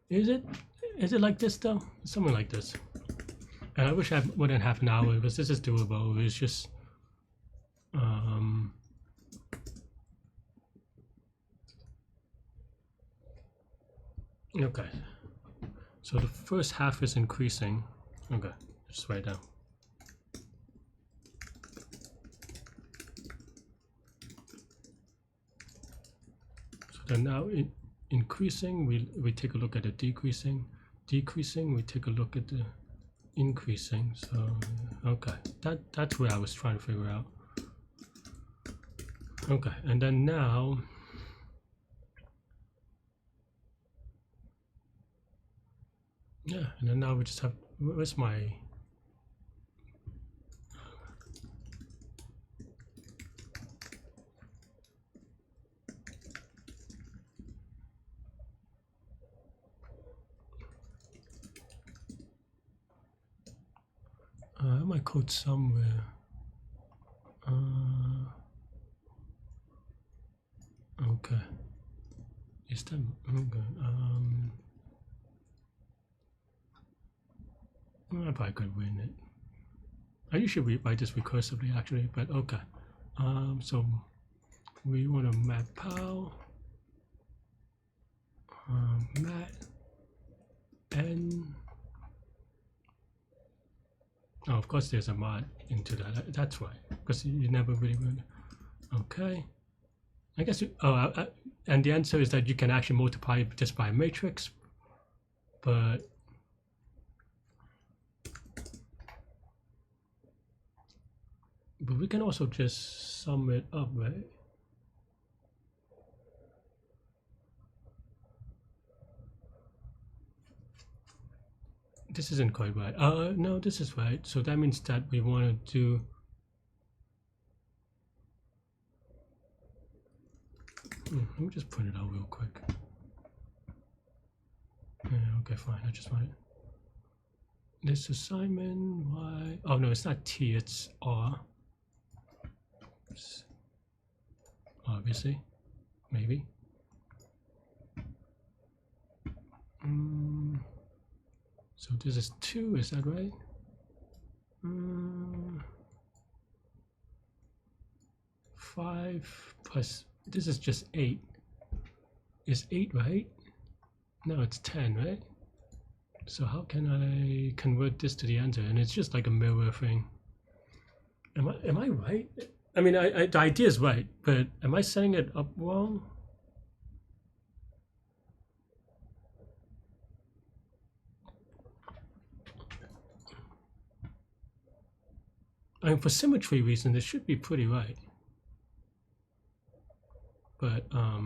Is it like this though? Something like this. And I wish I had more than half an hour, because this is doable. It's just, okay. So the first half is increasing. Okay, just write down. So now increasing, we take a look at the decreasing. Decreasing, we take a look at the increasing. So okay, that's where I was trying to figure out. Okay, and then now yeah, and then now we just have, where's my I have my code somewhere. Okay. Is that okay? I probably could win it. I usually write this recursively actually, but okay. So we want to map pow mat n. Oh, of course there's a mod into that. That's right, because you never really win. Okay. I guess and the answer is that you can actually multiply it just by a matrix, but we can also just sum it up, right? This isn't quite right. No, this is right. So that means that we want to do let me just print it out real quick. Yeah, okay, fine. I just want it. This assignment, Y. Oh no, it's not T, it's R. Oops. Obviously, maybe. So this is 2, is that right? 5 plus, this is just 8. Is 8 right? No, it's 10, right? So how can I convert this to the answer? And it's just like a mirror thing. Am I right? I mean, the idea is right, but am I setting it up wrong? I mean, for symmetry reasons, it should be pretty right. But let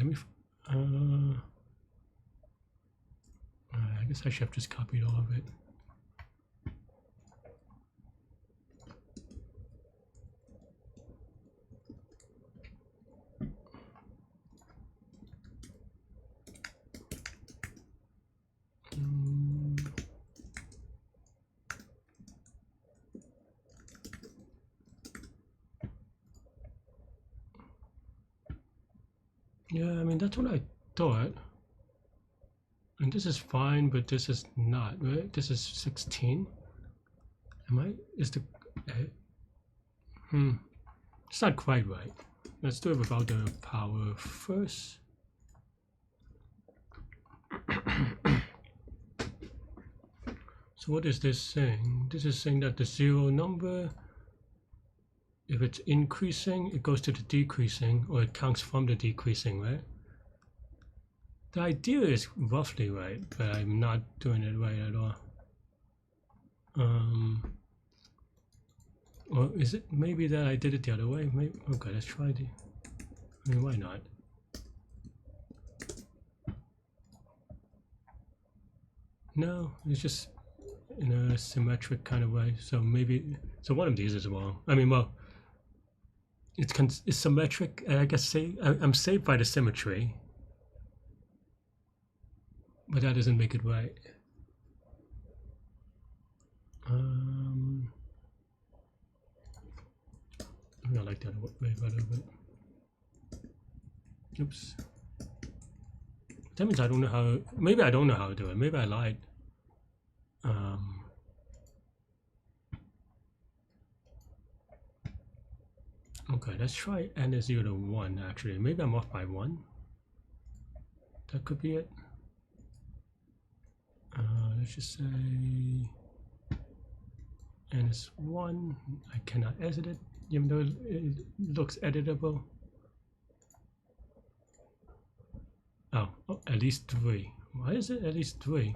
me. I guess I should have just copied all of it. Yeah, I mean, that's what I thought. And this is fine, but this is not, right? This is 16. Is the, it's not quite right. Let's do it without the power first. So what is this saying? This is saying that the 0 number, if it's increasing, it goes to the decreasing, or it counts from the decreasing, right? The idea is roughly right, but I'm not doing it right at all. Or is it maybe that I did it the other way? Maybe, okay, let's try the, I mean, why not? No, it's just in a symmetric kind of way. So maybe, so one of these is wrong. I mean, well, it's symmetric, and I guess I'm saved by the symmetry, but that doesn't make it right. I like that way a little bit. Oops. That means I don't know how. Maybe I don't know how to do it. Maybe I lied. Okay, let's try n is 0 to 1 actually. Maybe I'm off by 1. That could be it. Let's just say n is 1. I cannot edit it, even though it looks editable. Oh, at least 3. Why is it at least 3?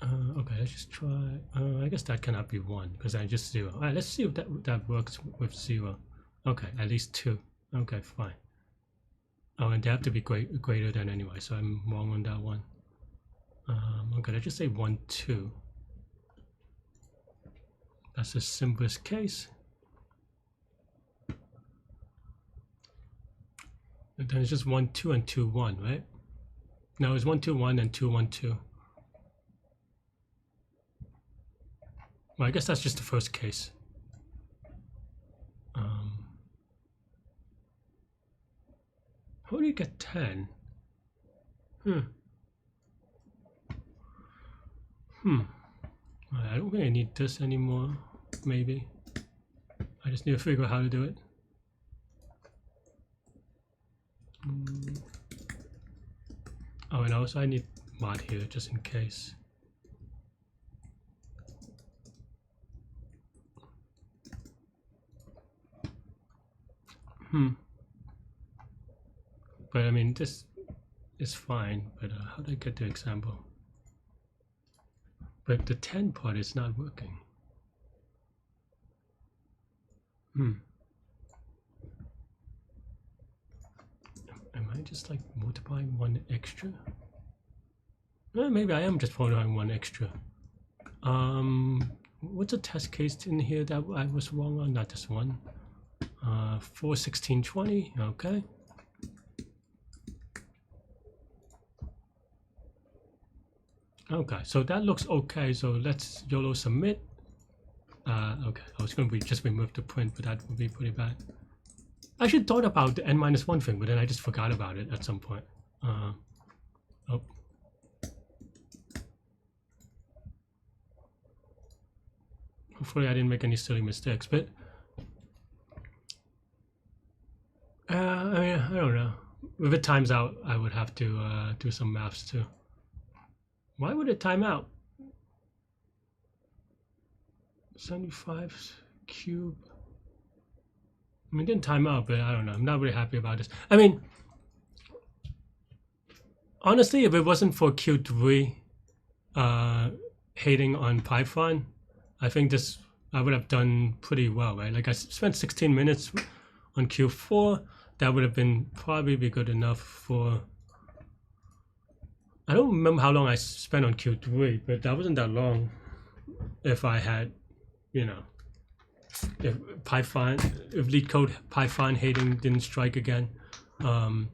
Okay, let's just try. I guess that cannot be 1 because I just 0. All right, let's see if that works with 0. Okay, at least 2. Okay, fine. Oh, and they have to be greater than anyway, so I'm wrong on that one. Okay, let's just say 1, 2. That's the simplest case. And then it's just 1, 2, and 2, 1, right? No, it's 1, 2, 1, and 2, 1, 2. Well, I guess that's just the first case. How do you get 10? I don't really need this anymore, maybe. I just need to figure out how to do it. Oh, and also I need mod here just in case. But I mean, this is fine, but how do I get the example? But the 10 part is not working. Am I just like multiplying 1 extra? Well, maybe I am just multiplying 1 extra. What's a test case in here that I was wrong on? Not this one. 4, 16, 20. Okay. Okay, so that looks okay. So let's YOLO submit. Okay, I was going to just remove the print, but that would be pretty bad. I should thought about the n-1 thing, but then I just forgot about it at some point. Oh. Hopefully I didn't make any silly mistakes, but I mean, I don't know. If it times out, I would have to do some maths too. Why would it time out? 75 cube. I mean, it didn't time out, but I don't know. I'm not really happy about this. I mean, honestly, if it wasn't for Q3 hating on Python, I think I would have done pretty well, right? Like I spent 16 minutes on Q4. That would have been probably be good enough for. I don't remember how long I spent on Q3, but that wasn't that long. If I had, you know, if Leetcode Python hating didn't strike again, I'm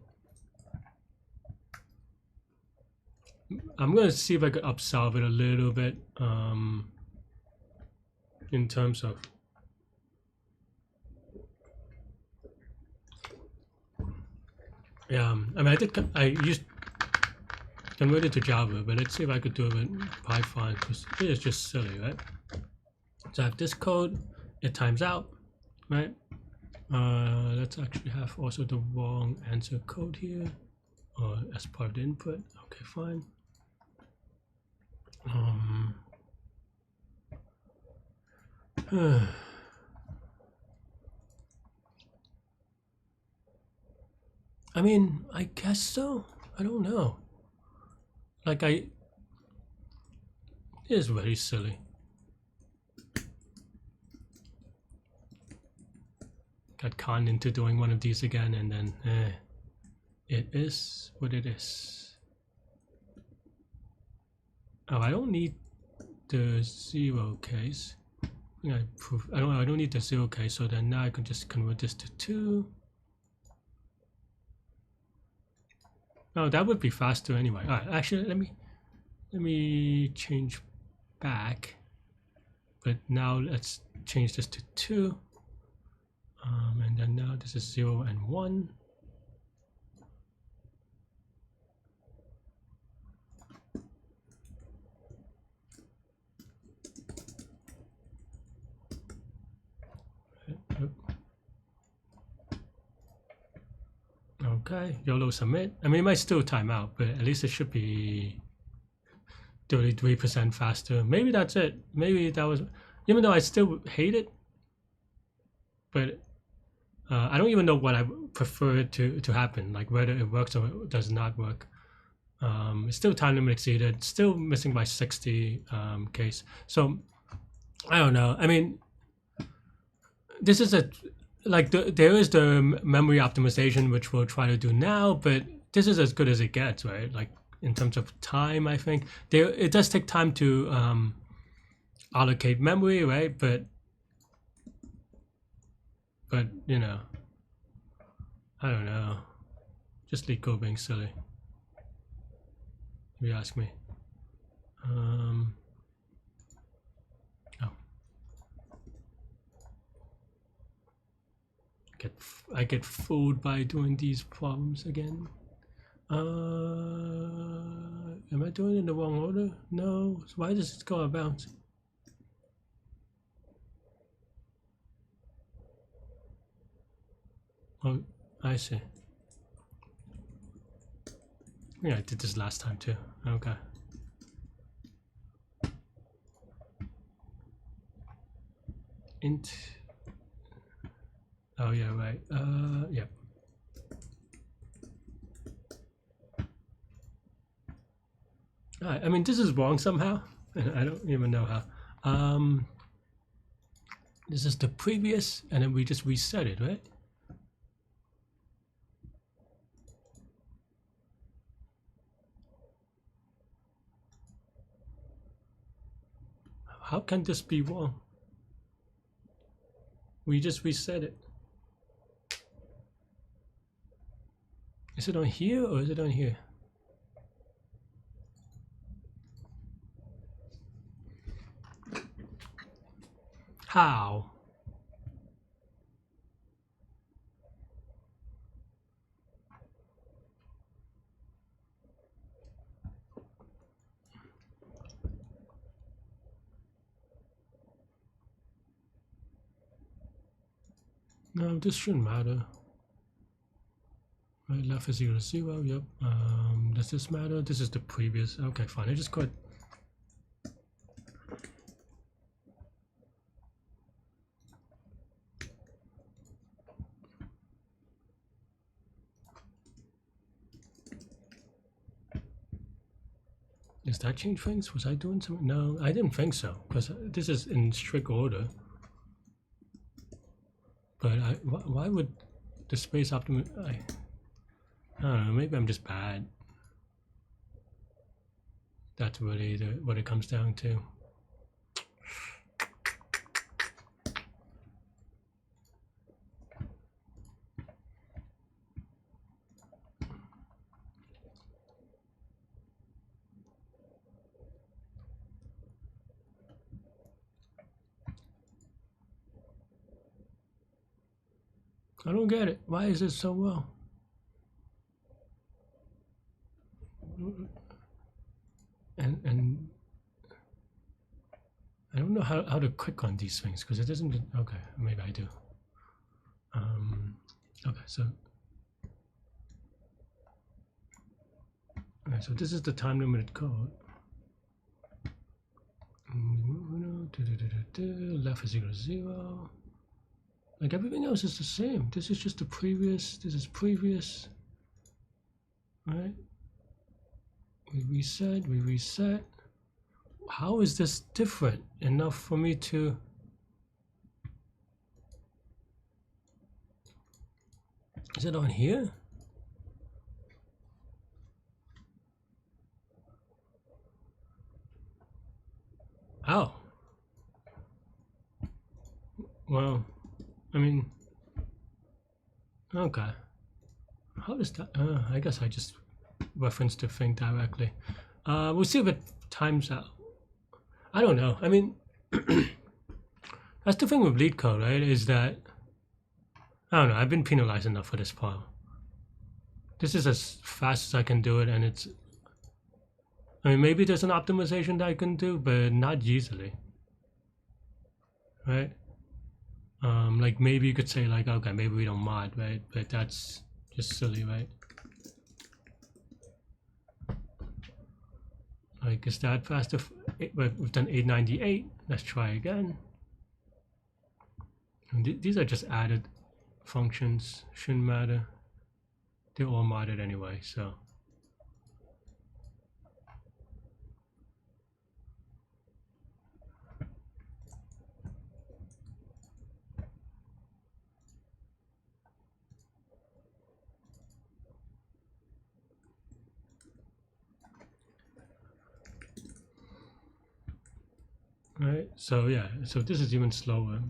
gonna see if I could upsolve it a little bit, in terms of. Yeah, I mean, I used converted to Java, but let's see if I could do it with Python because it is just silly, right? So I have this code, it times out, right? Let's actually have also the wrong answer code here, or as part of the input. Okay, fine. I mean, I guess so. I don't know. Like it is very silly. Got conned into doing one of these again, and then it is what it is. Oh, I don't need the 0 case. I don't need the 0 case, so then now I can just convert this to 2. Oh, that would be faster anyway. All right, actually, let me change back. But now let's change this to 2. And then now this is 0 and 1. Okay, YOLO submit. I mean, it might still time out, but at least it should be 33% faster. Maybe that's it. Maybe that was, even though I still hate it, but I don't even know what I prefer to happen, like whether it works or it does not work. It's still time limit exceeded, still missing by 60 case. So I don't know. I mean, this is there is the memory optimization, which we'll try to do now, but this is as good as it gets, right? Like in terms of time, I think it does take time to allocate memory, right? But you know, I don't know. Just Leetcode being silly, if you ask me. Oh. I get fooled by doing these problems again. Am I doing it in the wrong order? No. So why does it go about? Oh, I see. Yeah, I did this last time too. Okay. Int. Oh yeah, right. Yep. I mean, this is wrong somehow, and I don't even know how. This is the previous, and then we just reset it, right? How can this be wrong? We just reset it. Is it on here or is it on here? How? No, this shouldn't matter. Right, left is 0 to 0, yep. Does this matter? This is the previous. Okay, fine. I just got. Does that change things? Was I doing something? No, I didn't think so, because this is in strict order. But why would the space optimize? I don't know, maybe I'm just bad. That's really what it comes down to. I don't get it. Why is it so well? And I don't know how to click on these things because it doesn't. Okay, maybe I do. Okay, so this is the time limited code. Left is 0 to 0. Like everything else is the same. This is just the previous. This is previous. Right? We reset. How is this different enough for me to? Is it on here? Oh. Well, I mean, okay. How does that? I guess I just referenced the thing directly. We'll see if it times out. I don't know. I mean, that's the thing with Leetcode, right? Is that I don't know. I've been penalized enough for this file. This is as fast as I can do it, and it's. I mean, maybe there's an optimization that I can do, but not easily, right? Like maybe you could say like, okay, maybe we don't mod, right? But that's Just silly, right? Like, is that faster? We've done 898. Let's try again. And these are just added functions. Shouldn't matter. They're all modded anyway, so. Right, so yeah, so this is even slower.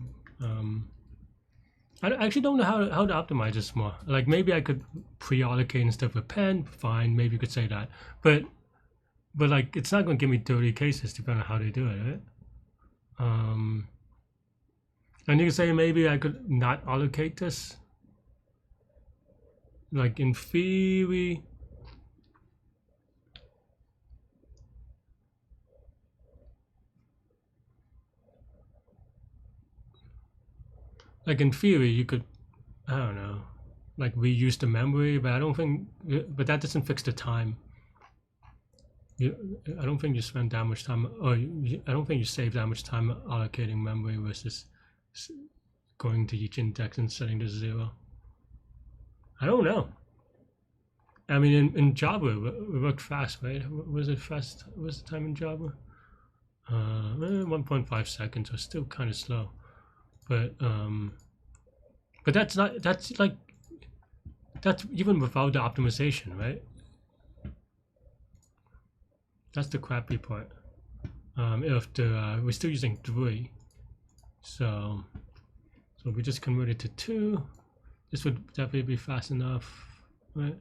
I actually don't know how to optimize this more. Like, maybe I could pre-allocate and stuff with pen, fine, maybe you could say that. But like, it's not going to give me 30 cases depending on how they do it, right? And you can say maybe I could not allocate this. Like, in theory, you could, I don't know, like reuse the memory, but I don't think, but that doesn't fix the time. I don't think you spend that much time, or I don't think you save that much time allocating memory versus going to each index and setting to 0. I don't know. I mean, in Java, it worked fast, right? Was it fast? What was the time in Java? 1.5 seconds, so still kind of slow. But that's even without the optimization, right? That's the crappy part. If we're still using 3, so we just convert it to 2. This would definitely be fast enough, right?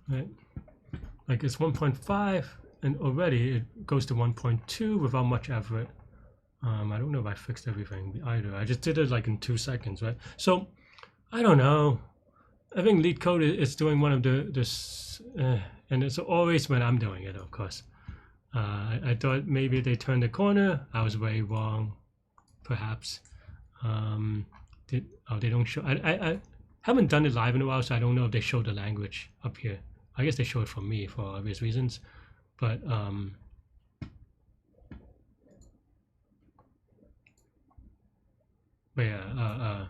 Right, like it's 1.5, and already it goes to 1.2 without much effort. I don't know if I fixed everything either. I just did it like in 2 seconds, right? So I don't know. I think Leetcode is doing one of and it's always when I'm doing it, of course. I thought maybe they turned the corner. I was way wrong, perhaps. They don't show. I haven't done it live in a while, so I don't know if they show the language up here. I guess they show it for me for obvious reasons, but yeah,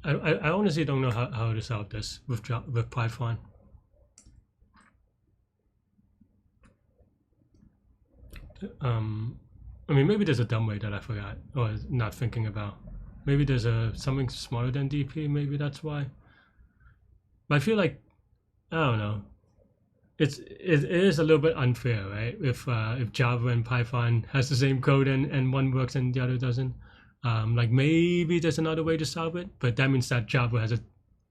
I honestly don't know how to solve this with Python. I mean, maybe there's a dumb way that I forgot or not thinking about. Maybe there's something smarter than DP. Maybe that's why. But I feel like, I don't know. It is a little bit unfair, right? If Java and Python has the same code and one works and the other doesn't. Like, maybe there's another way to solve it, but that means that Java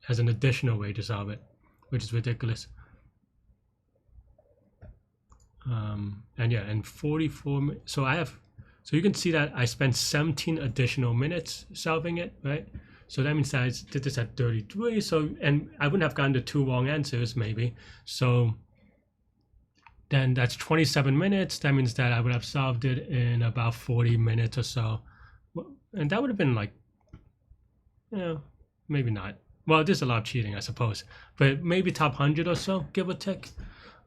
has an additional way to solve it, which is ridiculous. And yeah, and 44. So you can see that I spent 17 additional minutes solving it, right? So that means that I did this at 33. So, and I wouldn't have gotten the 2 wrong answers maybe. So then that's 27 minutes. That means that I would have solved it in about 40 minutes or so. And that would have been like, maybe not. Well, there's a lot of cheating, I suppose, but maybe top 100 or so, give or take.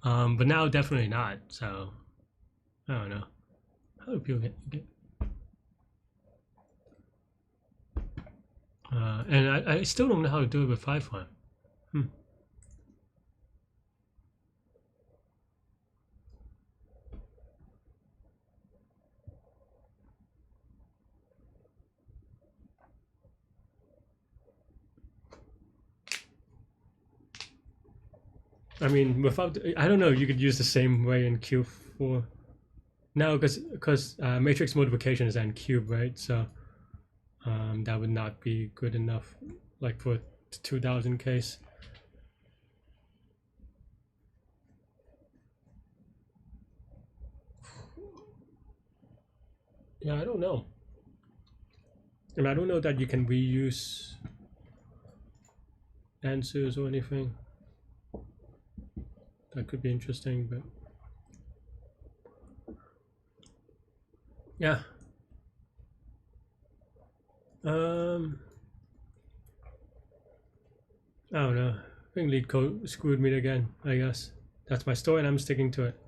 But now definitely not. So I don't know. How do people get? And I still don't know how to do it with Python. I mean, I don't know. You could use the same way in Q4. No, because matrix multiplication is n cube, right? So that would not be good enough, like for 2000 case. Yeah, I don't know. I mean, I don't know that you can reuse answers or anything. That could be interesting, but yeah. I don't know. I think Leetcode screwed me again, I guess. That's my story and I'm sticking to it.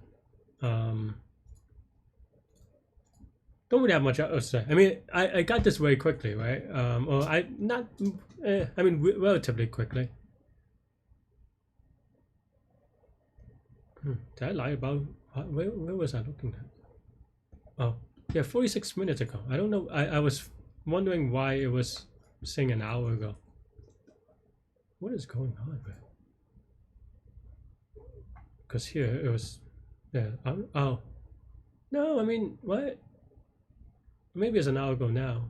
Don't really have much else to say. I mean, I got this very quickly, right? Or I mean, relatively quickly. Did I lie about, where was I looking at? Oh, yeah, 46 minutes ago. I don't know. I was wondering why it was saying an hour ago. What is going on, man? Because here it was, yeah. Oh, no, I mean, what? Maybe it's an hour ago now.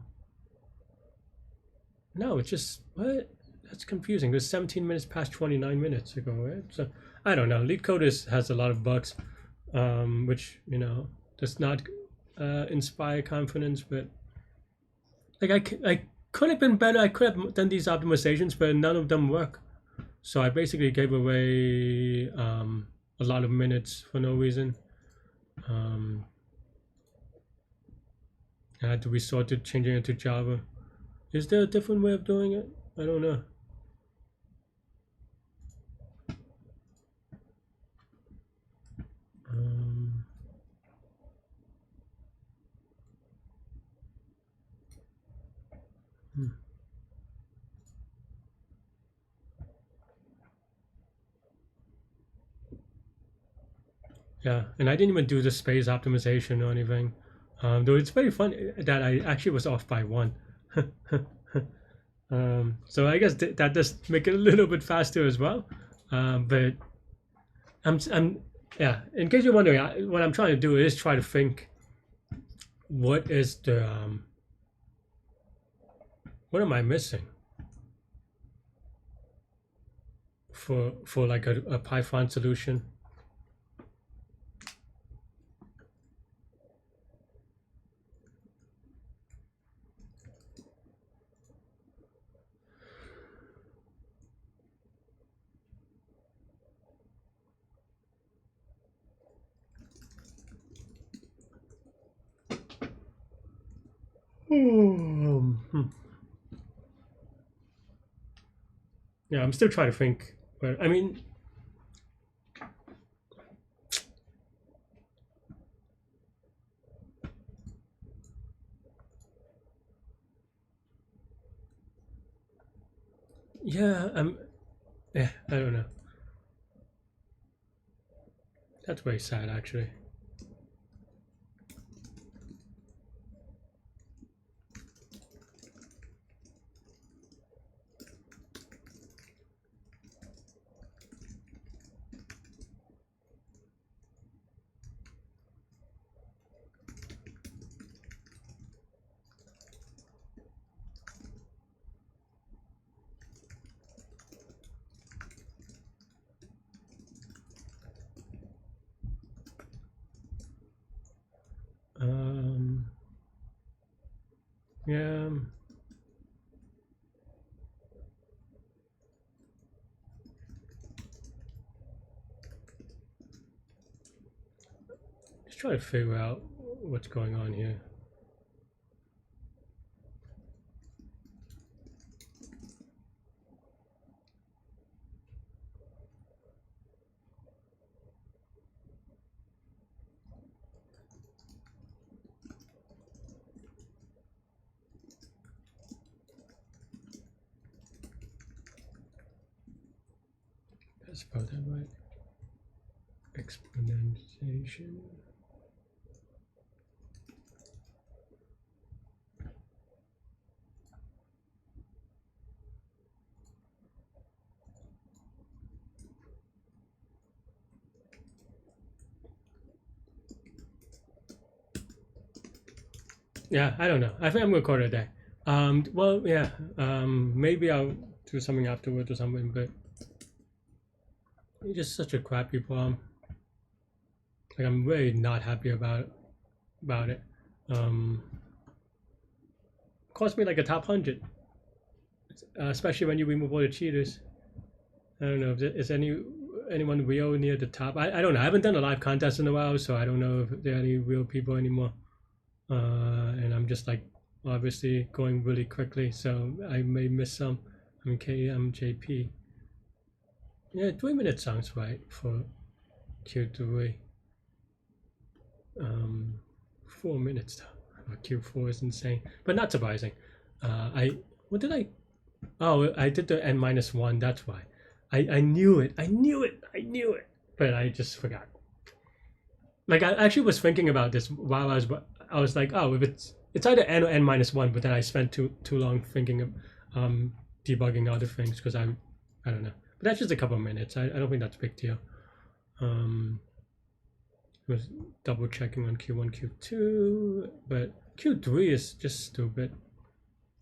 No, it's just, what? That's confusing. It was 17 minutes past 29 minutes ago, right? So, I don't know. Leetcode has a lot of bugs, which, you know, does not inspire confidence, but like I could have been better. I could have done these optimizations, but none of them work. So I basically gave away a lot of minutes for no reason. I had to resort to changing it to Java. Is there a different way of doing it? I don't know. Yeah, and I didn't even do the space optimization or anything. Though it's very funny that I actually was off by one. So I guess that does make it a little bit faster as well. But yeah. In case you're wondering, what I'm trying to do is try to think, what is the what am I missing for like a Python solution? Yeah, I'm still trying to think. But I mean, yeah, yeah, I don't know. That's very sad, actually. Yeah. Just trying to figure out what's going on here. That's about that right. Exponentiation. Yeah, I don't know. I think I'm gonna call it a day. Well, yeah. Maybe I'll do something afterwards or something. But it's just such a crappy problem. Like I'm really not happy about it. cost me like a top 100, especially when you remove all the cheaters. I don't know if there is anyone real near the top. I don't know. I haven't done a live contest in a while, so I don't know if there are any real people anymore. And I'm just like obviously going really quickly, so I may miss some. I mean, KMJP. Yeah, 3 minutes sounds right for Q3. 4 minutes though. Q4 is insane, but not surprising. What did I? Oh, I did the N-1. That's why. I knew it. I knew it. But I just forgot. Like I actually was thinking about this while I was like, oh, if it's either N or N-1, but then I spent too long thinking of debugging other things because I don't know. But that's just a couple of minutes. I don't think that's a big deal. Was double checking on Q1, Q2, but Q3 is just stupid.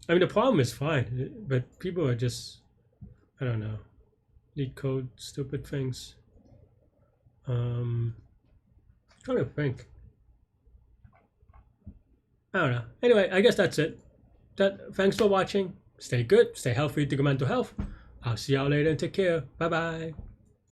I mean, the problem is fine, but people are just, I don't know, Leetcode stupid things. Trying to think. I don't know. Anyway, I guess that's it. Thanks for watching. Stay good, stay healthy, do good mental health. I'll see y'all later and take care. Bye bye.